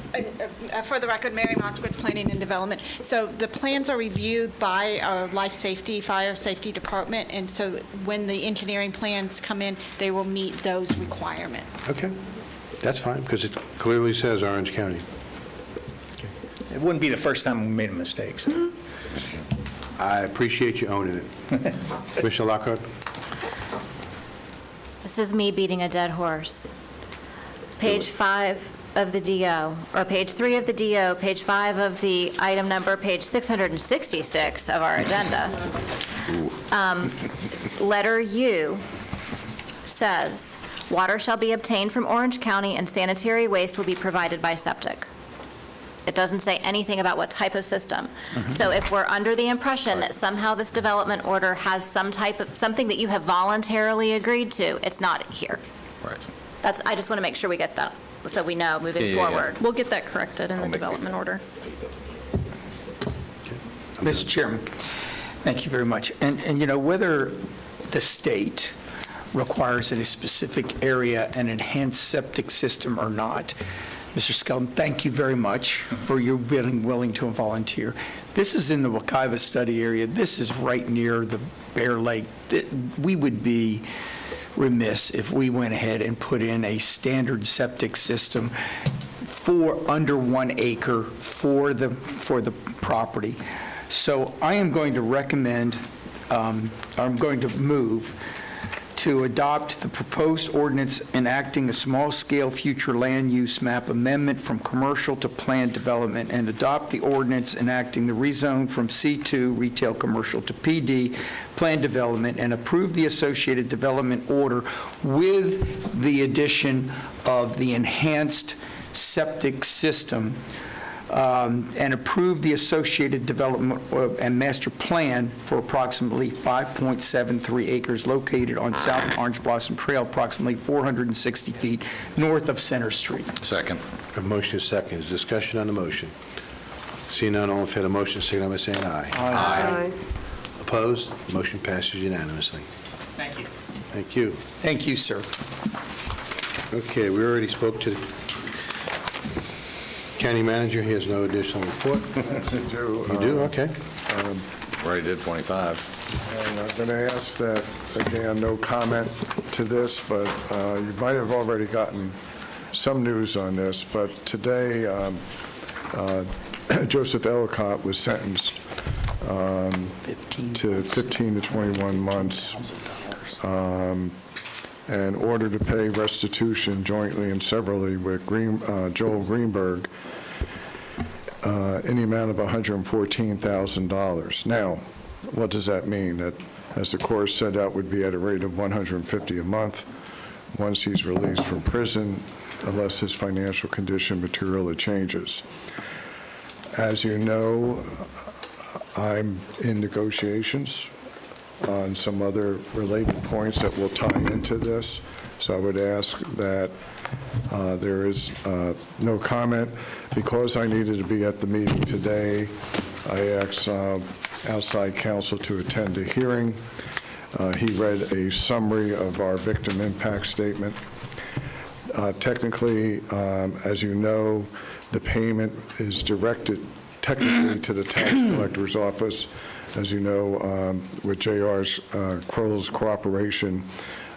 For the record, Mary Moskowitz, Planning and Development. So the plans are reviewed by our Life Safety, Fire Safety Department, and so when the engineering plans come in, they will meet those requirements. Okay, that's fine, because it clearly says Orange County. it wouldn't be the first time we made a mistake, so. I appreciate you owning it. Commissioner Lockhart? This is me beating a dead horse. Page 5 of the DO, or page 3 of the DO, page 5 of the item number, page 666 of our agenda. Letter U says, "Water shall be obtained from Orange County and sanitary waste will be provided by septic." It doesn't say anything about what type of system. So if we're under the impression that somehow this development order has some type of, something that you have voluntarily agreed to, it's not here. Right. That's, I just want to make sure we get that, so we know moving forward. We'll get that corrected in the make development order. Mr. Chairman, thank you very much. And you know, whether the state requires in a specific area an enhanced septic system or not, Mr. Skelton, thank you very much for your being willing to volunteer. This is in the Wekiva study area. This is right near the Bear Lake. We would be remiss if we went ahead and put in a standard septic system for under 1 acre for the property. So I am going to recommend, I'm going to move to adopt the proposed ordinance enacting a small-scale future land use map amendment from commercial to planned development, and adopt the ordinance enacting the rezone from C2 retail commercial to PD planned development, and approve the associated development order with the addition of the enhanced septic system, and approve the associated development and master plan for approximately 5.73 acres located on South Orange Blossom Trail, approximately 460 feet north of Center Street. Second. A motion is second. Is discussion on the motion? Seeing none, all in favor of the motion, signify by saying aye. Aye. Opposed? Motion passes unanimously. Thank you. Thank you. Thank you, sir. Okay, we already spoke to the county manager. He has no additional report. You do? Okay. Already did 25. And I'm going to ask that, again, no comment to this, but you might have already gotten some news on this, but today Joseph Ellicott was sentenced to 15 to 21 months and ordered to pay restitution jointly and severally with Joel Greenberg in the amount of $114,000. Now, what does that mean? That, as the court said, that would be at a rate of $150 a month once he's released from prison, unless his financial condition materially changes. As you know, I'm in negotiations on some other related points that will tie into this, so I would ask that there is no comment. Because I needed to be at the meeting today, I asked outside counsel to attend a hearing. He read a summary of our victim impact statement. Technically, as you know, the payment is directed technically to the tax collector's office. As you know, with J.R.'s Crowell's cooperation,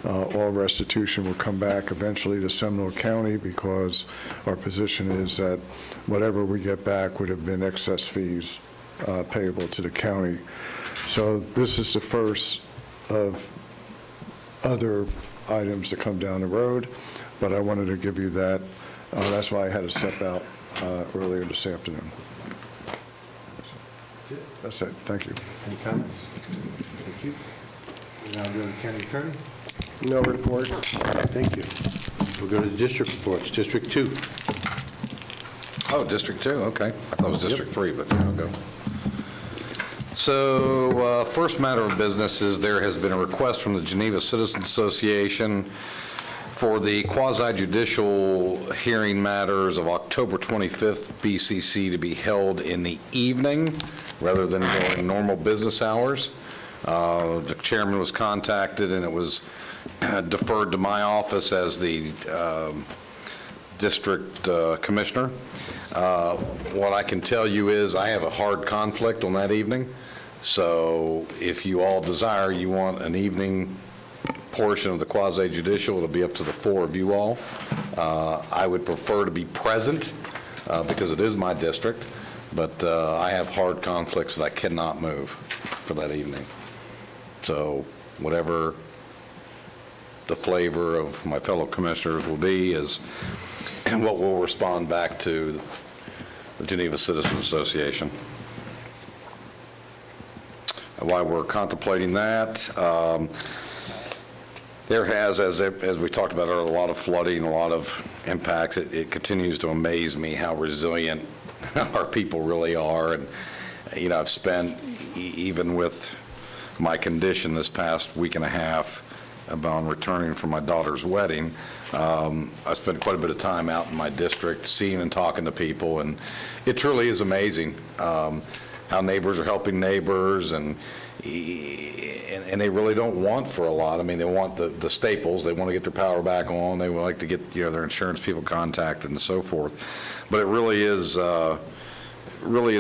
all restitution will come back eventually to Seminole County, because our position is that whatever we get back would have been excess fees payable to the county. So this is the first of other items to come down the road, but I wanted to give you that. That's why I had to step out earlier this afternoon. That's it. Thank you. Any comments? Thank you. We'll now go to the county attorney. No report. Thank you. We'll go to the district reports. District 2. Oh, District 2, okay. I thought it was District 3, but yeah, I'll go. So, first matter of business is there has been a request from the Geneva Citizens Association for the quasi-judicial hearing matters of October 25th, BCC, to be held in the evening rather than during normal business hours. The chairman was contacted, and it was deferred to my office as the district commissioner. What I can tell you is I have a hard conflict on that evening, so if you all desire, you want an evening portion of the quasi-judicial, it'll be up to the four of you all. I would prefer to be present because it is my district, but I have hard conflicts that I cannot move for that evening. So whatever the flavor of my fellow commissioners will be is what we'll respond back to the Geneva Citizens Association. While we're contemplating that, there has, as we talked about earlier, a lot of flooding, a lot of impacts. It continues to amaze me how resilient our people really are. And, you know, I've spent, even with my condition this past week and a half, about returning from my daughter's wedding, I spent quite a bit of time out in my district seeing and talking to people, and it truly is amazing how neighbors are helping neighbors, and they really don't want for a lot. I mean, they want the staples. They want to get their power back on. They would like to get, you know, their insurance people contacted and so forth. But it really is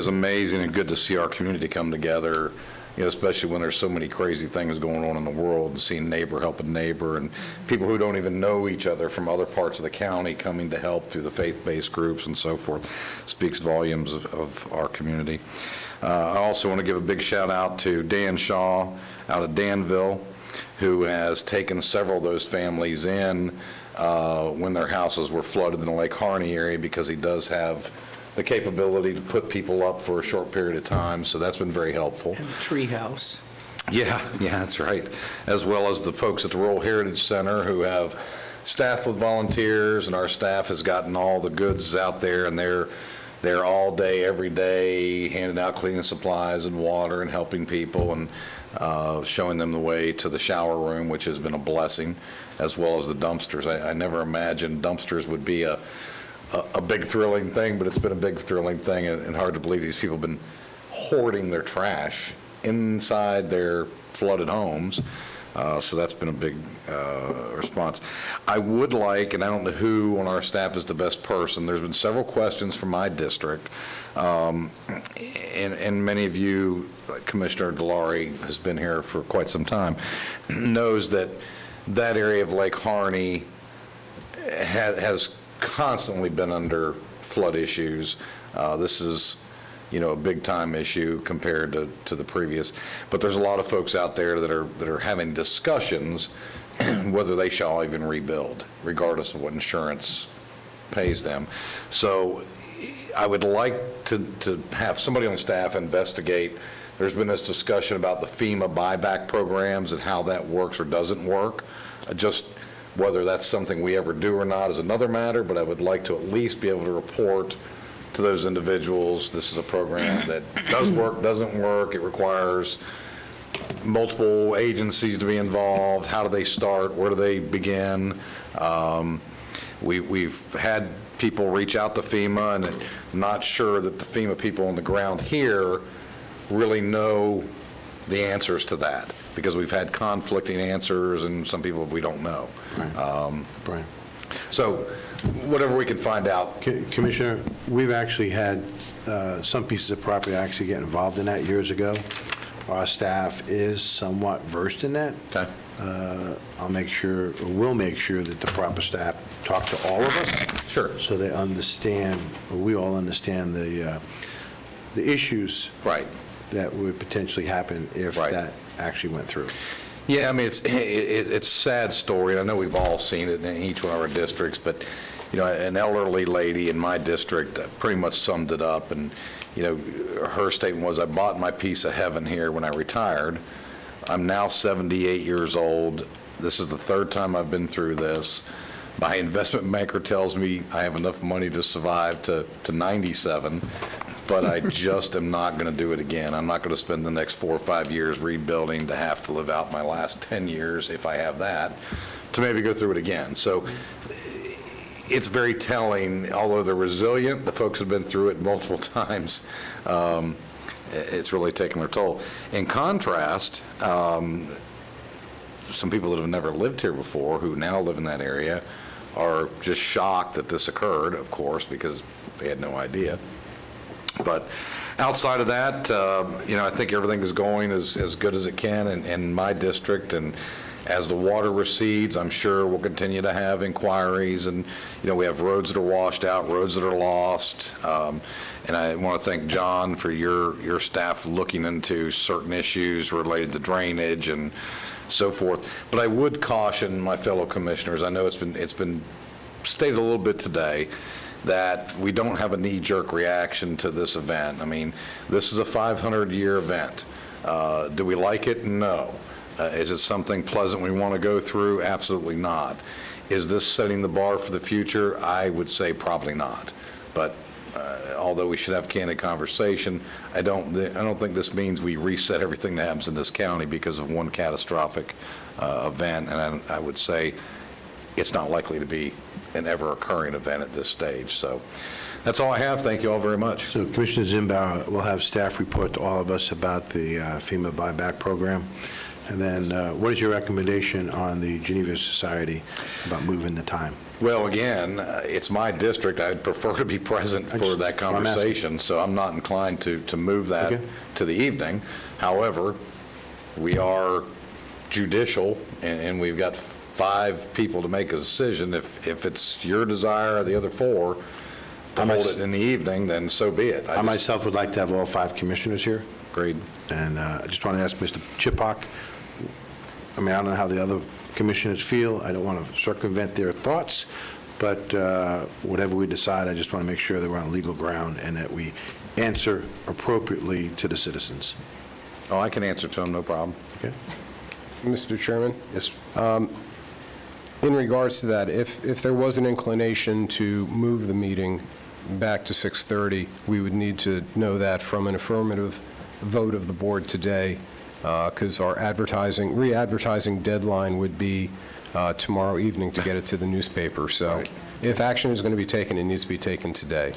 amazing and good to see our community come together, you know, especially when there's so many crazy things going on in the world, and seeing neighbor helping neighbor, and people who don't even know each other from other parts of the county coming to help through the faith-based groups and so forth speaks volumes of our community. I also want to give a big shout out to Dan Shaw out of Danville, who has taken several of those families in when their houses were flooded in the Lake Harney area, because he does have the capability to put people up for a short period of time, so that's been very helpful. And the treehouse. Yeah, that's right. As well as the folks at the Rural Heritage Center who have staffed with volunteers, and our staff has gotten all the goods out there, and they're all day, every day, handing out cleaning supplies and water and helping people, and showing them the way to the shower room, which has been a blessing, as well as the dumpsters. I never imagined dumpsters would be a big thrilling thing, but it's been a big thrilling thing, and hard to believe these people have been hoarding their trash inside their flooded homes. So that's been a big response. I would like, and I don't know who on our staff is the best person, there's been several questions from my district, and many of you, Commissioner DeLaurie has been here for quite some time, knows that that area of Lake Harney has constantly been under flood issues. This is, you know, a big-time issue compared to the previous. But there's a lot of folks out there that are having discussions whether they shall even rebuild, regardless of what insurance pays them. So I would like to have somebody on staff investigate. There's been this discussion about the FEMA buyback programs and how that works or doesn't work. Just whether that's something we ever do or not is another matter, but I would like to at least be able to report to those individuals, this is a program that does work, doesn't work, it requires multiple agencies to be involved, how do they start, where do they begin? We've had people reach out to FEMA, and I'm not sure that the FEMA people on the ground here really know the answers to that, because we've had conflicting answers, and some people we don't know. Right. So whatever we can find out. Commissioner, we've actually had some pieces of property actually get involved in that years ago. Our staff is somewhat versed in that. Okay. I'll make sure, or we'll make sure that the proper staff talk to all of us. Sure. So they understand, or we all understand the issues. Right. That would potentially happen if that actually went through. Yeah, I mean, it's a sad story. I know we've all seen it in each one of our districts, but, you know, an elderly lady in my district pretty much summed it up. And, you know, her statement was, I bought my piece of heaven here when I retired. I'm now 78 years old. This is the third time I've been through this. My investment banker tells me I have enough money to survive to 97, but I just am not going to do it again. I'm not going to spend the next 4 or 5 years rebuilding to have to live out my last 10 years, if I have that, to maybe go through it again. So it's very telling. Although they're resilient, the folks have been through it multiple times. it's really taken their toll. In contrast, some people that have never lived here before, who now live in that area, are just shocked that this occurred, of course, because they had no idea. But outside of that, I think everything is going as good as it can in my district, and as the water recedes, I'm sure we'll continue to have inquiries, and, we have roads that are washed out, roads that are lost, and I want to thank John for your staff looking into certain issues related to drainage and so forth. But I would caution my fellow commissioners, I know it's been stated a little bit today, that we don't have a knee-jerk reaction to this event. I mean, this is a 500-year event. Do we like it? No. Is it something pleasant we want to go through? Absolutely not. Is this setting the bar for the future? I would say probably not. But although we should have candid conversation, I don't think this means we reset everything that happens in this county because of one catastrophic event. And I would say it's not likely to be an ever-occurring event at this stage. So that's all I have. Thank you all very much. So Commissioner Zimbauer will have staff report to all of us about the FEMA buyback program. And then what is your recommendation on the Geneva Society about moving the time? Well, again, it's my district. I'd prefer to be present for that conversation, so I'm not inclined to move that to the evening. However, we are judicial, and we've got 5 people to make a decision. If it's your desire or the other 4 to hold it in the evening, then so be it. I myself would like to have all 5 commissioners here. Agreed. And I just want to ask Mr. Chipak, I mean, I don't know how the other commissioners feel. I don't want to circumvent their thoughts, but whatever we decide, I just want to make sure that we're on legal ground and that we answer appropriately to the citizens. Oh, I can answer to them, no problem. Okay. Mr. Chairman? Yes. In regards to that, if there was an inclination to move the meeting back to 6:30, we would need to know that from an affirmative vote of the board today, because our re-advertising deadline would be tomorrow evening to get it to the newspaper. So if action is going to be taken, it needs to be taken today.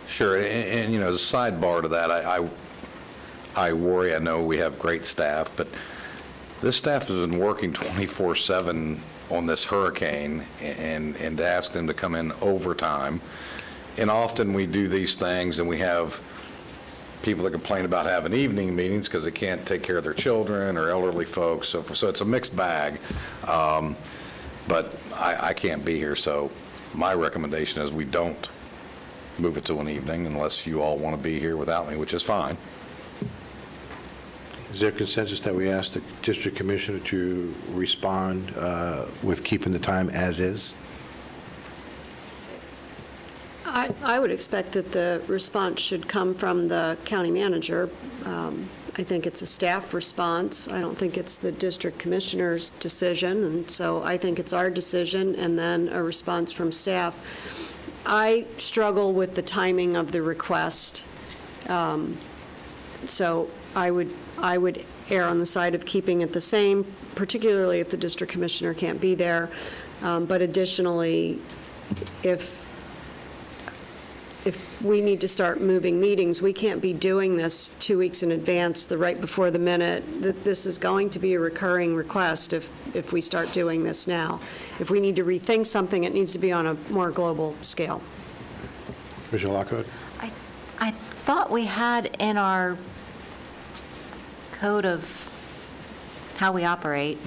Sure, and as a sidebar to that, I worry. I know we have great staff, but this staff has been working 24/7 on this hurricane, and to ask them to come in overtime. And often we do these things, and we have people that complain about having evening meetings because they can't take care of their children or elderly folks. So it's a mixed bag. But I can't be here, so my recommendation is we don't move it to an evening unless you all want to be here without me, which is fine. Is there consensus that we ask the district commissioner to respond with keeping the time as is? I would expect that the response should come from the county manager. I think it's a staff response. I don't think it's the district commissioner's decision, and so I think it's our decision, and then a response from staff. I struggle with the timing of the request, so I would err on the side of keeping it the same, particularly if the district commissioner can't be there. But additionally, if we need to start moving meetings, we can't be doing this 2 weeks in advance, the right before the minute. This is going to be a recurring request if we start doing this now. If we need to rethink something, it needs to be on a more global scale. Commissioner Lockhart? I thought we had in our code of how we operate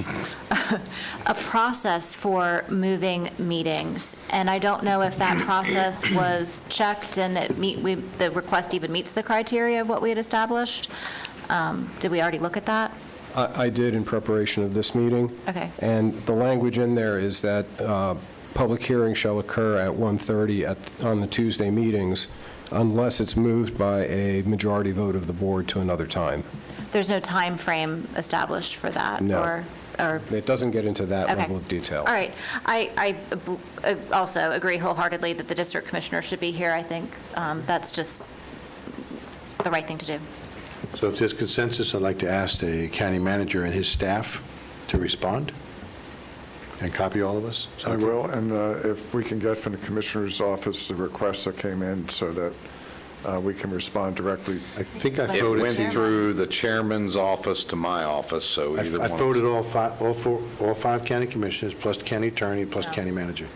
a process for moving meetings, and I don't know if that process was checked and the request even meets the criteria of what we had established. Did we already look at that? I did in preparation of this meeting. Okay. And the language in there is that public hearing shall occur at 1:30 on the Tuesday meetings unless it's moved by a majority vote of the board to another time. There's no time frame established for that? No. Or It doesn't get into that Okay. level of detail. All right. I also agree wholeheartedly that the district commissioner should be here. I think that's just the right thing to do. So if there's consensus, I'd like to ask the county manager and his staff to respond and copy all of us. Is that I okay? will, and if we can get from the Commissioner's office the request that came in so that we can respond directly. I think I It voted went to... through the chairman's office to my office, so either I one. voted all five county commissioners, plus county attorney, plus county manager.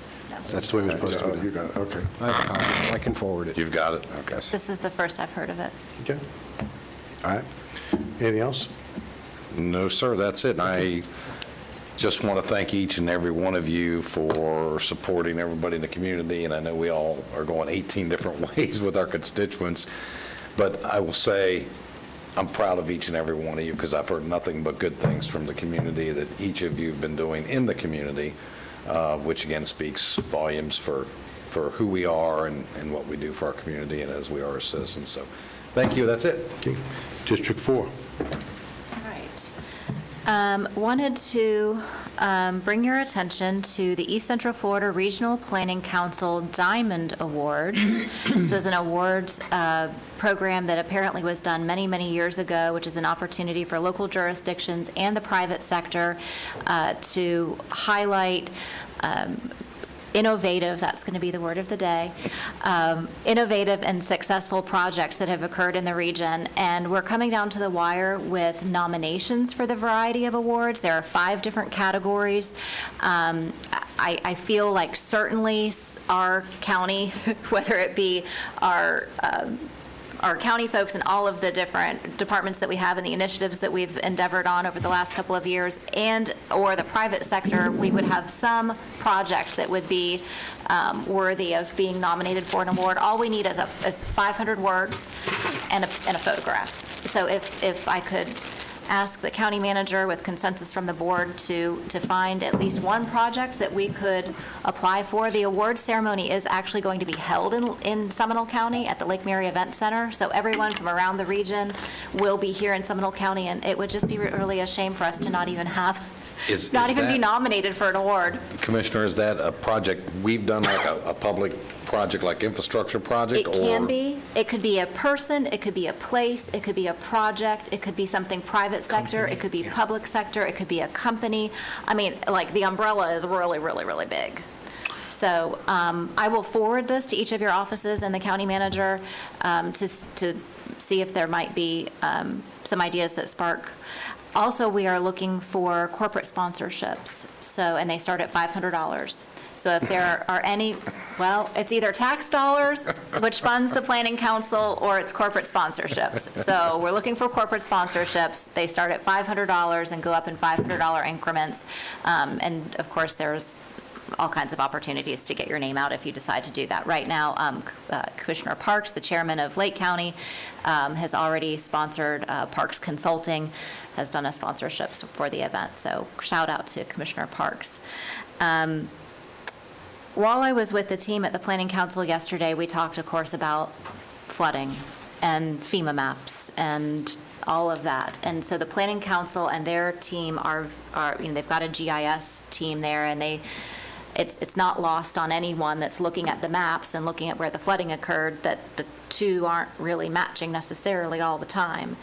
That's the way it was supposed to be You done. got it, okay. I have a copy. I can forward it. You've got it? Okay. This is the first I've heard of it. Okay. All right. Anything else? No, sir, that's it. And I just want to thank each and every one of you for supporting everybody in the community, and I know we all are going 18 different ways with our constituents, but I will say I'm proud of each and every one of you because I've heard nothing but good things from the community that each of you have been doing in the community, which again speaks volumes for who we are and what we do for our community and as we are as citizens. So thank you, that's it. Okay. District 4. Wanted to bring your attention to the East Central Florida Regional Planning Council Diamond Awards. This was an awards program that apparently was done many, many years ago, which is an opportunity for local jurisdictions and the private sector to highlight innovative, that's going to be the word of the day, innovative and successful projects that have occurred in the region. And we're coming down to the wire with nominations for the variety of awards. There are 5 different categories. I feel like certainly our county, whether it be our county folks and all of the different departments that we have and the initiatives that we've endeavored on over the last couple of years, and or the private sector, we would have some project that would be worthy of being nominated for an award. All we need is 500 words and a photograph. So if I could ask the county manager with consensus from the board to find at least one project that we could apply for. The award ceremony is actually going to be held in Seminole County at the Lake Mary Event Center, so everyone from around the region will be here in Seminole County, and it would just be really a shame for us to not even have, not even be nominated for an award. Commissioner, is that a project we've done, like a public project, like infrastructure project? It can be. It could be a person, it could be a place, it could be a project, it could be something private sector, it could be public sector, it could be a company. I mean, like, the umbrella is really, really, really big. So I will forward this to each of your offices and the county manager to see if there might be some ideas that spark. Also, we are looking for corporate sponsorships, and they start at $500. So if there are any, well, it's either tax dollars, which funds the planning council, or it's corporate sponsorships. So we're looking for corporate sponsorships. They start at $500 and go up in $500 increments. And of course, there's all kinds of opportunities to get your name out if you decide to do that. Right now, Commissioner Parks, the chairman of Lake County, has already sponsored Parks Consulting, has done a sponsorship for the event. So shout out to Commissioner Parks. While I was with the team at the Planning Council yesterday, we talked, of course, about flooding and FEMA maps and all of that. And so the Planning Council and their team are they've got a GIS team there, and it's not lost on anyone that's looking at the maps and looking at where the flooding occurred that the two aren't really matching necessarily all the time.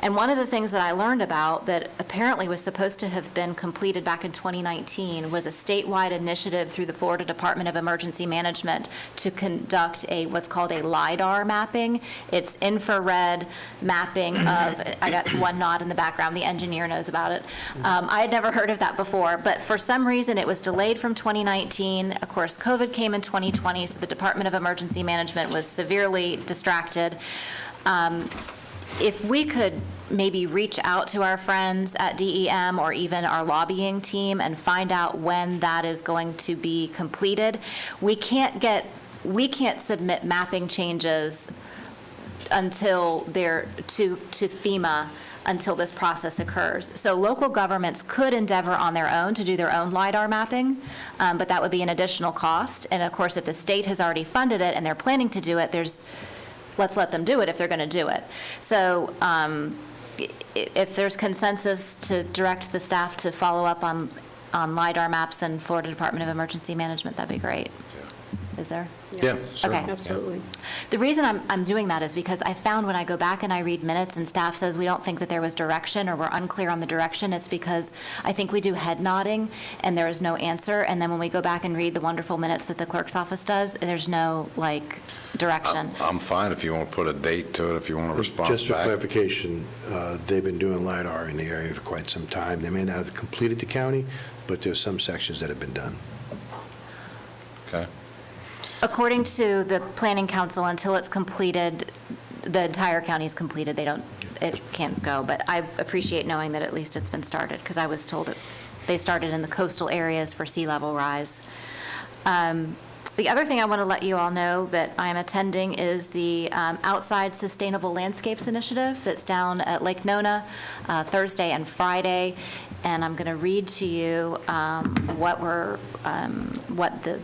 And one of the things that I learned about that apparently was supposed to have been completed back in 2019 was a statewide initiative through the Florida Department of Emergency Management to conduct what's called a LIDAR mapping. It's infrared mapping of, I got one nod in the background, the engineer knows about it. I had never heard of that before, but for some reason it was delayed from 2019. Of course, COVID came in 2020, so the Department of Emergency Management was severely distracted. If we could maybe reach out to our friends at DEM or even our lobbying team and find out when that is going to be completed, we can't submit mapping changes until they're to FEMA until this process occurs. So local governments could endeavor on their own to do their own LIDAR mapping, but that would be an additional cost. And of course, if the state has already funded it and they're planning to do it, let's let them do it if they're going to do it. So if there's consensus to direct the staff to follow up on LIDAR maps and Florida Department of Emergency Management, that'd be great. is there? Yeah, Okay. Absolutely. The reason I'm doing that is because I found when I go back and I read minutes and staff says we don't think that there was direction or we're unclear on the direction, it's because I think we do head nodding and there is no answer. And then when we go back and read the wonderful minutes that the clerk's office does, there's no, direction. I'm fine if you want to put a date to it, if you want to respond back. Just for clarification, they've been doing LiDAR in the area for quite some time. They may not have completed the county, but there's some sections that have been done. Okay. According to the Planning Council, until it's completed, the entire county is completed, it can't go. But I appreciate knowing that at least it's been started, because I was told that they started in the coastal areas for sea level rise. The other thing I want to let you all know that I'm attending is the Outside Sustainable Landscapes Initiative that's down at Lake Nona Thursday and Friday. And I'm going to read to you what the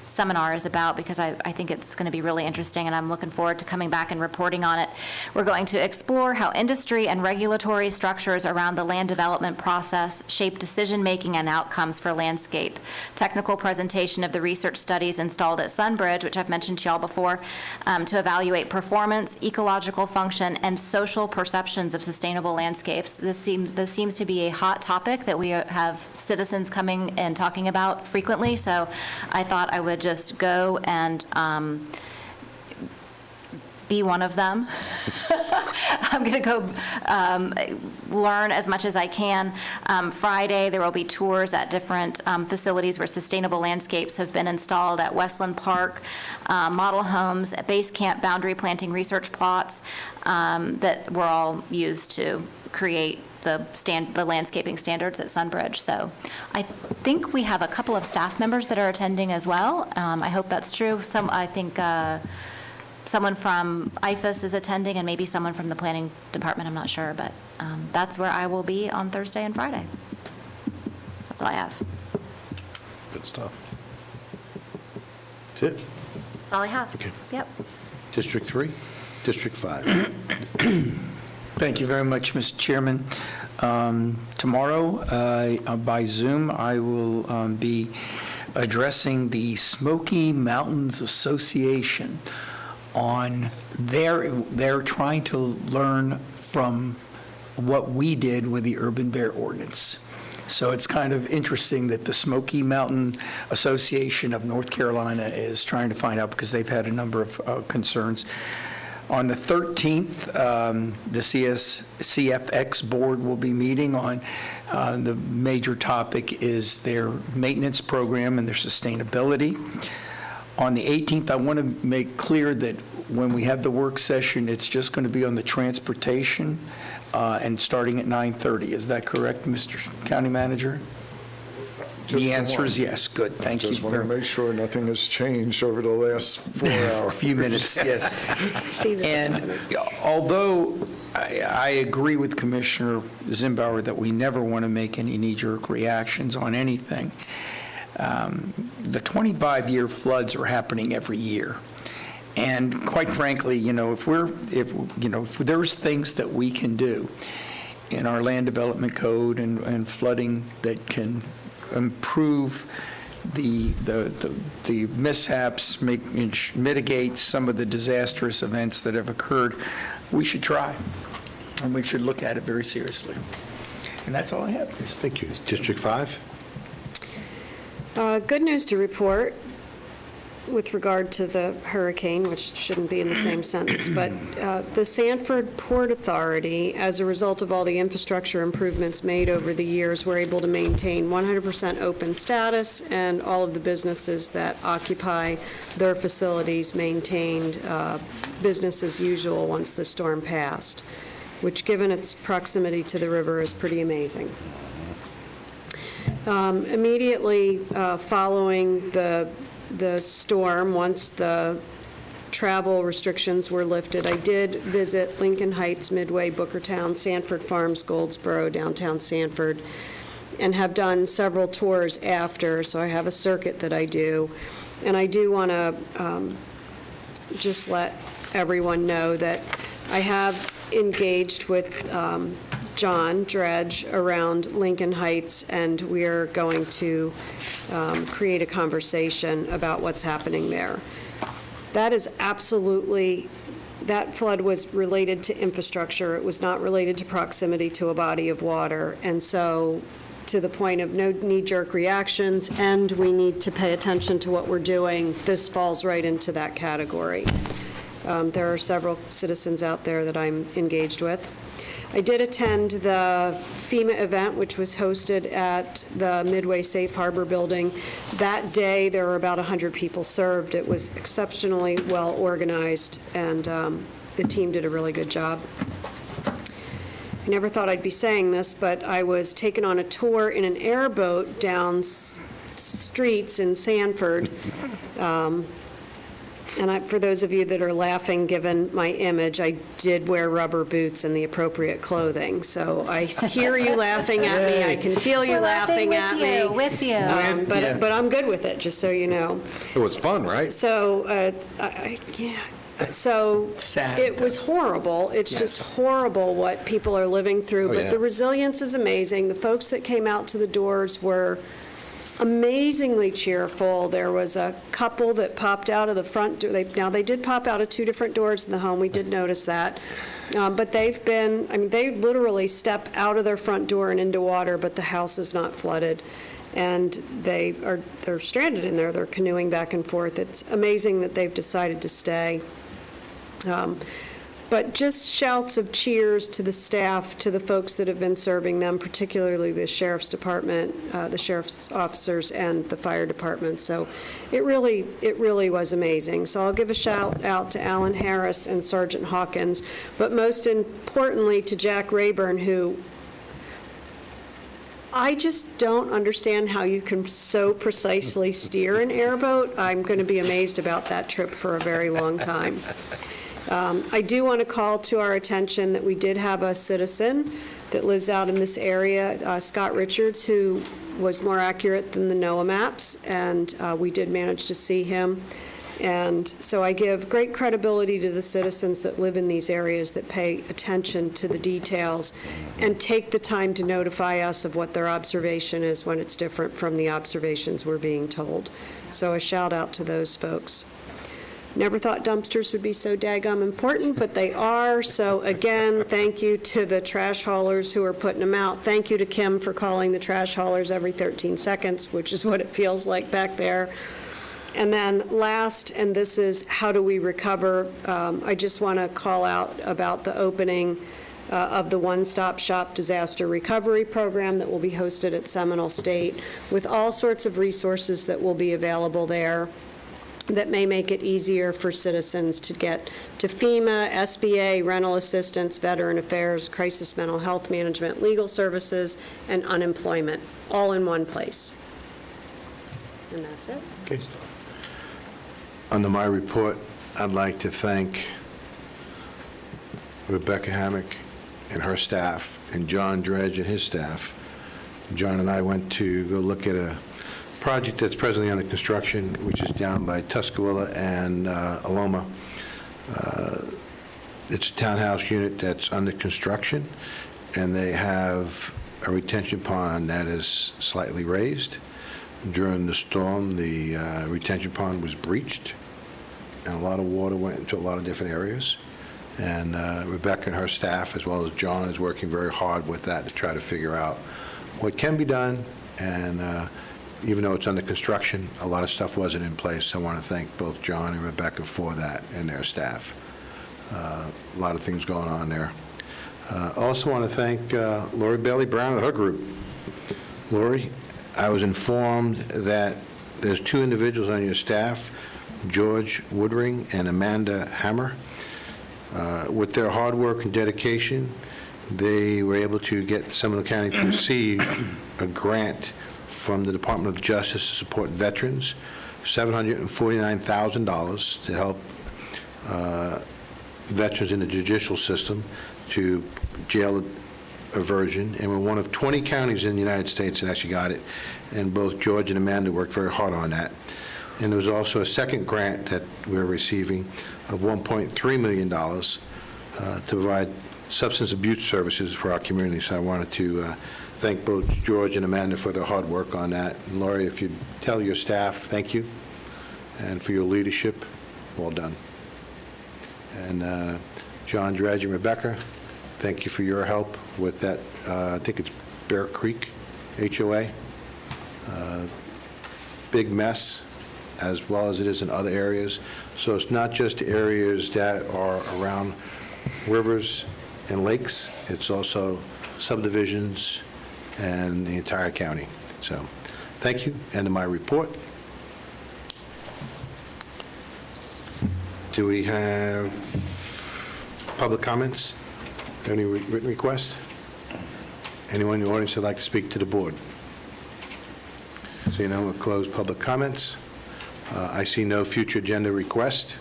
seminar is about, because I think it's going to be really interesting, and I'm looking forward to coming back and reporting on it. We're going to explore how industry and regulatory structures around the land development process shape decision-making and outcomes for landscape. Technical presentation of the research studies installed at Sunbridge, which I've mentioned to y'all before, to evaluate performance, ecological function, and social perceptions of sustainable landscapes. This seems to be a hot topic that we have citizens coming and talking about frequently, so I thought I would just go and be one of them. I'm going to go learn as much as I can. Friday, there will be tours at different facilities where sustainable landscapes have been installed at Westland Park, model homes, base camp boundary planting research plots that were all used to create the landscaping standards at Sunbridge. So I think we have a couple of staff members that are attending as well. I hope that's true. I think someone from IFAS is attending and maybe someone from the planning department, I'm not sure, but that's where I will be on Thursday and Friday. That's all I have. Good stuff. That's it? That's all I have. Okay. Yep. District 3, District 5. Thank you very much, Mr. Chairman. Tomorrow, by Zoom, I will be addressing the Smoky Mountains Association on they're trying to learn from what we did with the Urban Bear Ordinance. So it's kind of interesting that the Smoky Mountain Association of North Carolina is trying to find out, because they've had a number of concerns. On the 13th, the CFX board will be meeting on the major topic is their maintenance program and their sustainability. On the 18th, I want to make clear that when we have the work session, it's just going to be on the transportation and starting at 9:30. Is that correct, Mr. County Manager? The answer is yes. Good, thank you. Just want to make sure nothing has changed over the last 4 hours. A few minutes, yes. And although I agree with Commissioner Zimbauer that we never want to make any knee-jerk reactions on anything, the 25-year floods are happening every year. And quite frankly, if there's things that we can do in our land development code and flooding that can improve the mishaps, mitigate some of the disastrous events that have occurred, we should try, and we should look at it very seriously. And that's all I have. Thank you. District 5? Good news to report with regard to the hurricane, which shouldn't be in the same sentence, but the Sanford Port Authority, as a result of all the infrastructure improvements made over the years, were able to maintain 100% open status, and all of the businesses that occupy their facilities maintained business as usual once the storm passed, which, given its proximity to the river, is pretty amazing. Immediately following the storm, once the travel restrictions were lifted, I did visit Lincoln Heights, Midway, Bookertown, Sanford Farms, Goldsboro, downtown Sanford, and have done several tours after, so I have a circuit that I do. And I do want to just let everyone know that I have engaged with John Dredge around Lincoln Heights, and we're going to create a conversation about what's happening there. That is absolutely, that flood was related to infrastructure. It was not related to proximity to a body of water. And so, to the point of no knee-jerk reactions, and we need to pay attention to what we're doing, this falls right into that category. There are several citizens out there that I'm engaged with. I did attend the FEMA event, which was hosted at the Midway Safe Harbor Building. That day, there were about 100 people served. It was exceptionally well-organized, and the team did a really good job. I never thought I'd be saying this, but I was taken on a tour in an airboat down streets in Sanford. And for those of you that are laughing, given my image, I did wear rubber boots and the appropriate clothing. So I hear you laughing at me. I can feel you laughing at me. With you. But I'm good with it, just so you know. It was fun, right? So, So Sad, it was horrible. It's just horrible what people are living through. Oh, But yeah. the resilience is amazing. The folks that came out to the doors were amazingly cheerful. There was a couple that popped out of the front door. Now, they did pop out of two different doors in the home. We did notice that. But they've been, I mean, they literally step out of their front door and into water, but the house is not flooded. And they're stranded in there. They're canoeing back and forth. It's amazing that they've decided to stay. But just shouts of cheers to the staff, to the folks that have been serving them, particularly the sheriff's department, the sheriff's officers, and the fire department. So it really was amazing. So I'll give a shout out to Alan Harris and Sergeant Hawkins, but most importantly to Jack Rayburn, who I just don't understand how you can so precisely steer an airboat. I'm going to be amazed about that trip for a very long time. I do want to call to our attention that we did have a citizen that lives out in this area, Scott Richards, who was more accurate than the NOAA maps, and we did manage to see him. And so I give great credibility to the citizens that live in these areas that pay attention to the details and take the time to notify us of what their observation is when it's different from the observations we're being told. So a shout out to those folks. Never thought dumpsters would be so daggum important, but they are. So again, thank you to the trash haulers who are putting them out. Thank you to Kim for calling the trash haulers every 13 seconds, which is what it feels like back there. And then last, and this is how do we recover, I just want to call out about the opening of the One-Stop Shop Disaster Recovery Program that will be hosted at Seminole State, with all sorts of resources that will be available there that may make it easier for citizens to get to FEMA, SBA, rental assistance, veteran affairs, crisis mental health management, legal services, and unemployment, all in one place. And that's it. Okay. Under my report, I'd like to thank Rebecca Hammock and her staff, and John Dredge and his staff. John and I went to go look at a project that's presently under construction, which is down by Tuscaloosa and Aloma. It's a townhouse unit that's under construction, and they have a retention pond that is slightly raised. During the storm, the retention pond was breached, and a lot of water went into a lot of different areas. And Rebecca and her staff, as well as John, is working very hard with that to try to figure out what can be done. And even though it's under construction, a lot of stuff wasn't in place. I want to thank both John and Rebecca for that and their staff. A lot of things going on there. I also want to thank Lori Bailey Brown and her group. Lori, I was informed that there's two individuals on your staff, George Woodring and Amanda Hammer. With their hard work and dedication, they were able to get Seminole County to receive a grant from the Department of Justice to support veterans, $749,000 to help veterans in the judicial system to jail aversion. And we're one of 20 counties in the United States that actually got it. And both George and Amanda worked very hard on that. And there was also a second grant that we're receiving of $1.3 million to provide substance abuse services for our community. So I wanted to thank both George and Amanda for their hard work on that. And Lori, if you'd tell your staff, thank you, and for your leadership, well done. And John Dredge and Rebecca, thank you for your help with that, I think it's Bear Creek HOA. Big mess, as well as it is in other areas. So it's not just areas that are around rivers and lakes, it's also subdivisions and the entire county. So, thank you. End of my report. Do we have public comments? Any written requests? Anyone in the audience would like to speak to the board? Seeing none, we'll close public comments. I see no future agenda request.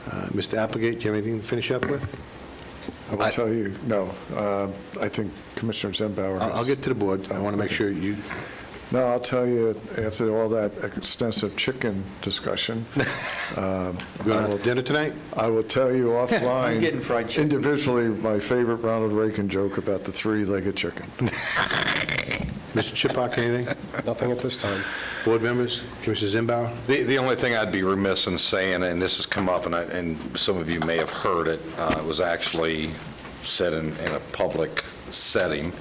Mr. Applegate, do you have anything to finish up with? I will tell you, no. I think Commissioner Zembauer has... I'll get to the board. I want to make sure you... No, I'll tell you, after all that extensive chicken discussion... You want a little dinner tonight? I will tell you offline... I'm getting fried chicken. Individually, my favorite Ronald Reagan joke about the three-legged chicken. Mr. Chipak, anything? Nothing at this time. Board members? Commissioner Zembauer? The only thing I'd be remiss in saying, and this has come up, and some of you may have heard it, it was actually said in a public setting,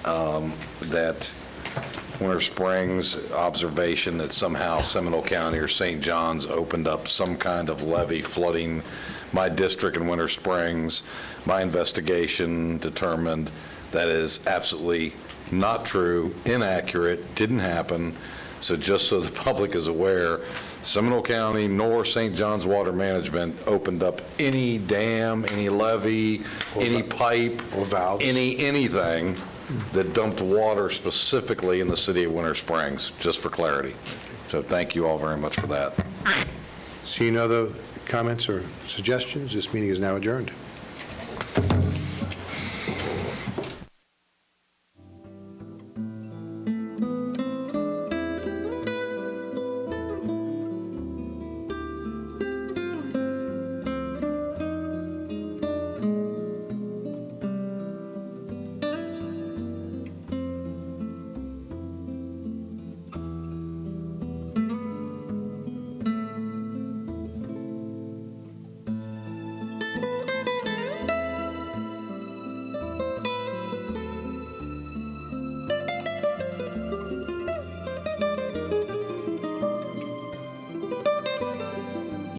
that Winter Springs observation that somehow Seminole County or St. John's opened up some kind of levee flooding my district in Winter Springs. My investigation determined that is absolutely not true, inaccurate, didn't happen. So just so the public is aware, Seminole County nor St. John's Water Management opened up any dam, any levee, any pipe, or valves, anything that dumped water specifically in the city of Winter Springs, just for clarity. So thank you all very much for that. Seeing no other comments or suggestions, this meeting is now adjourned.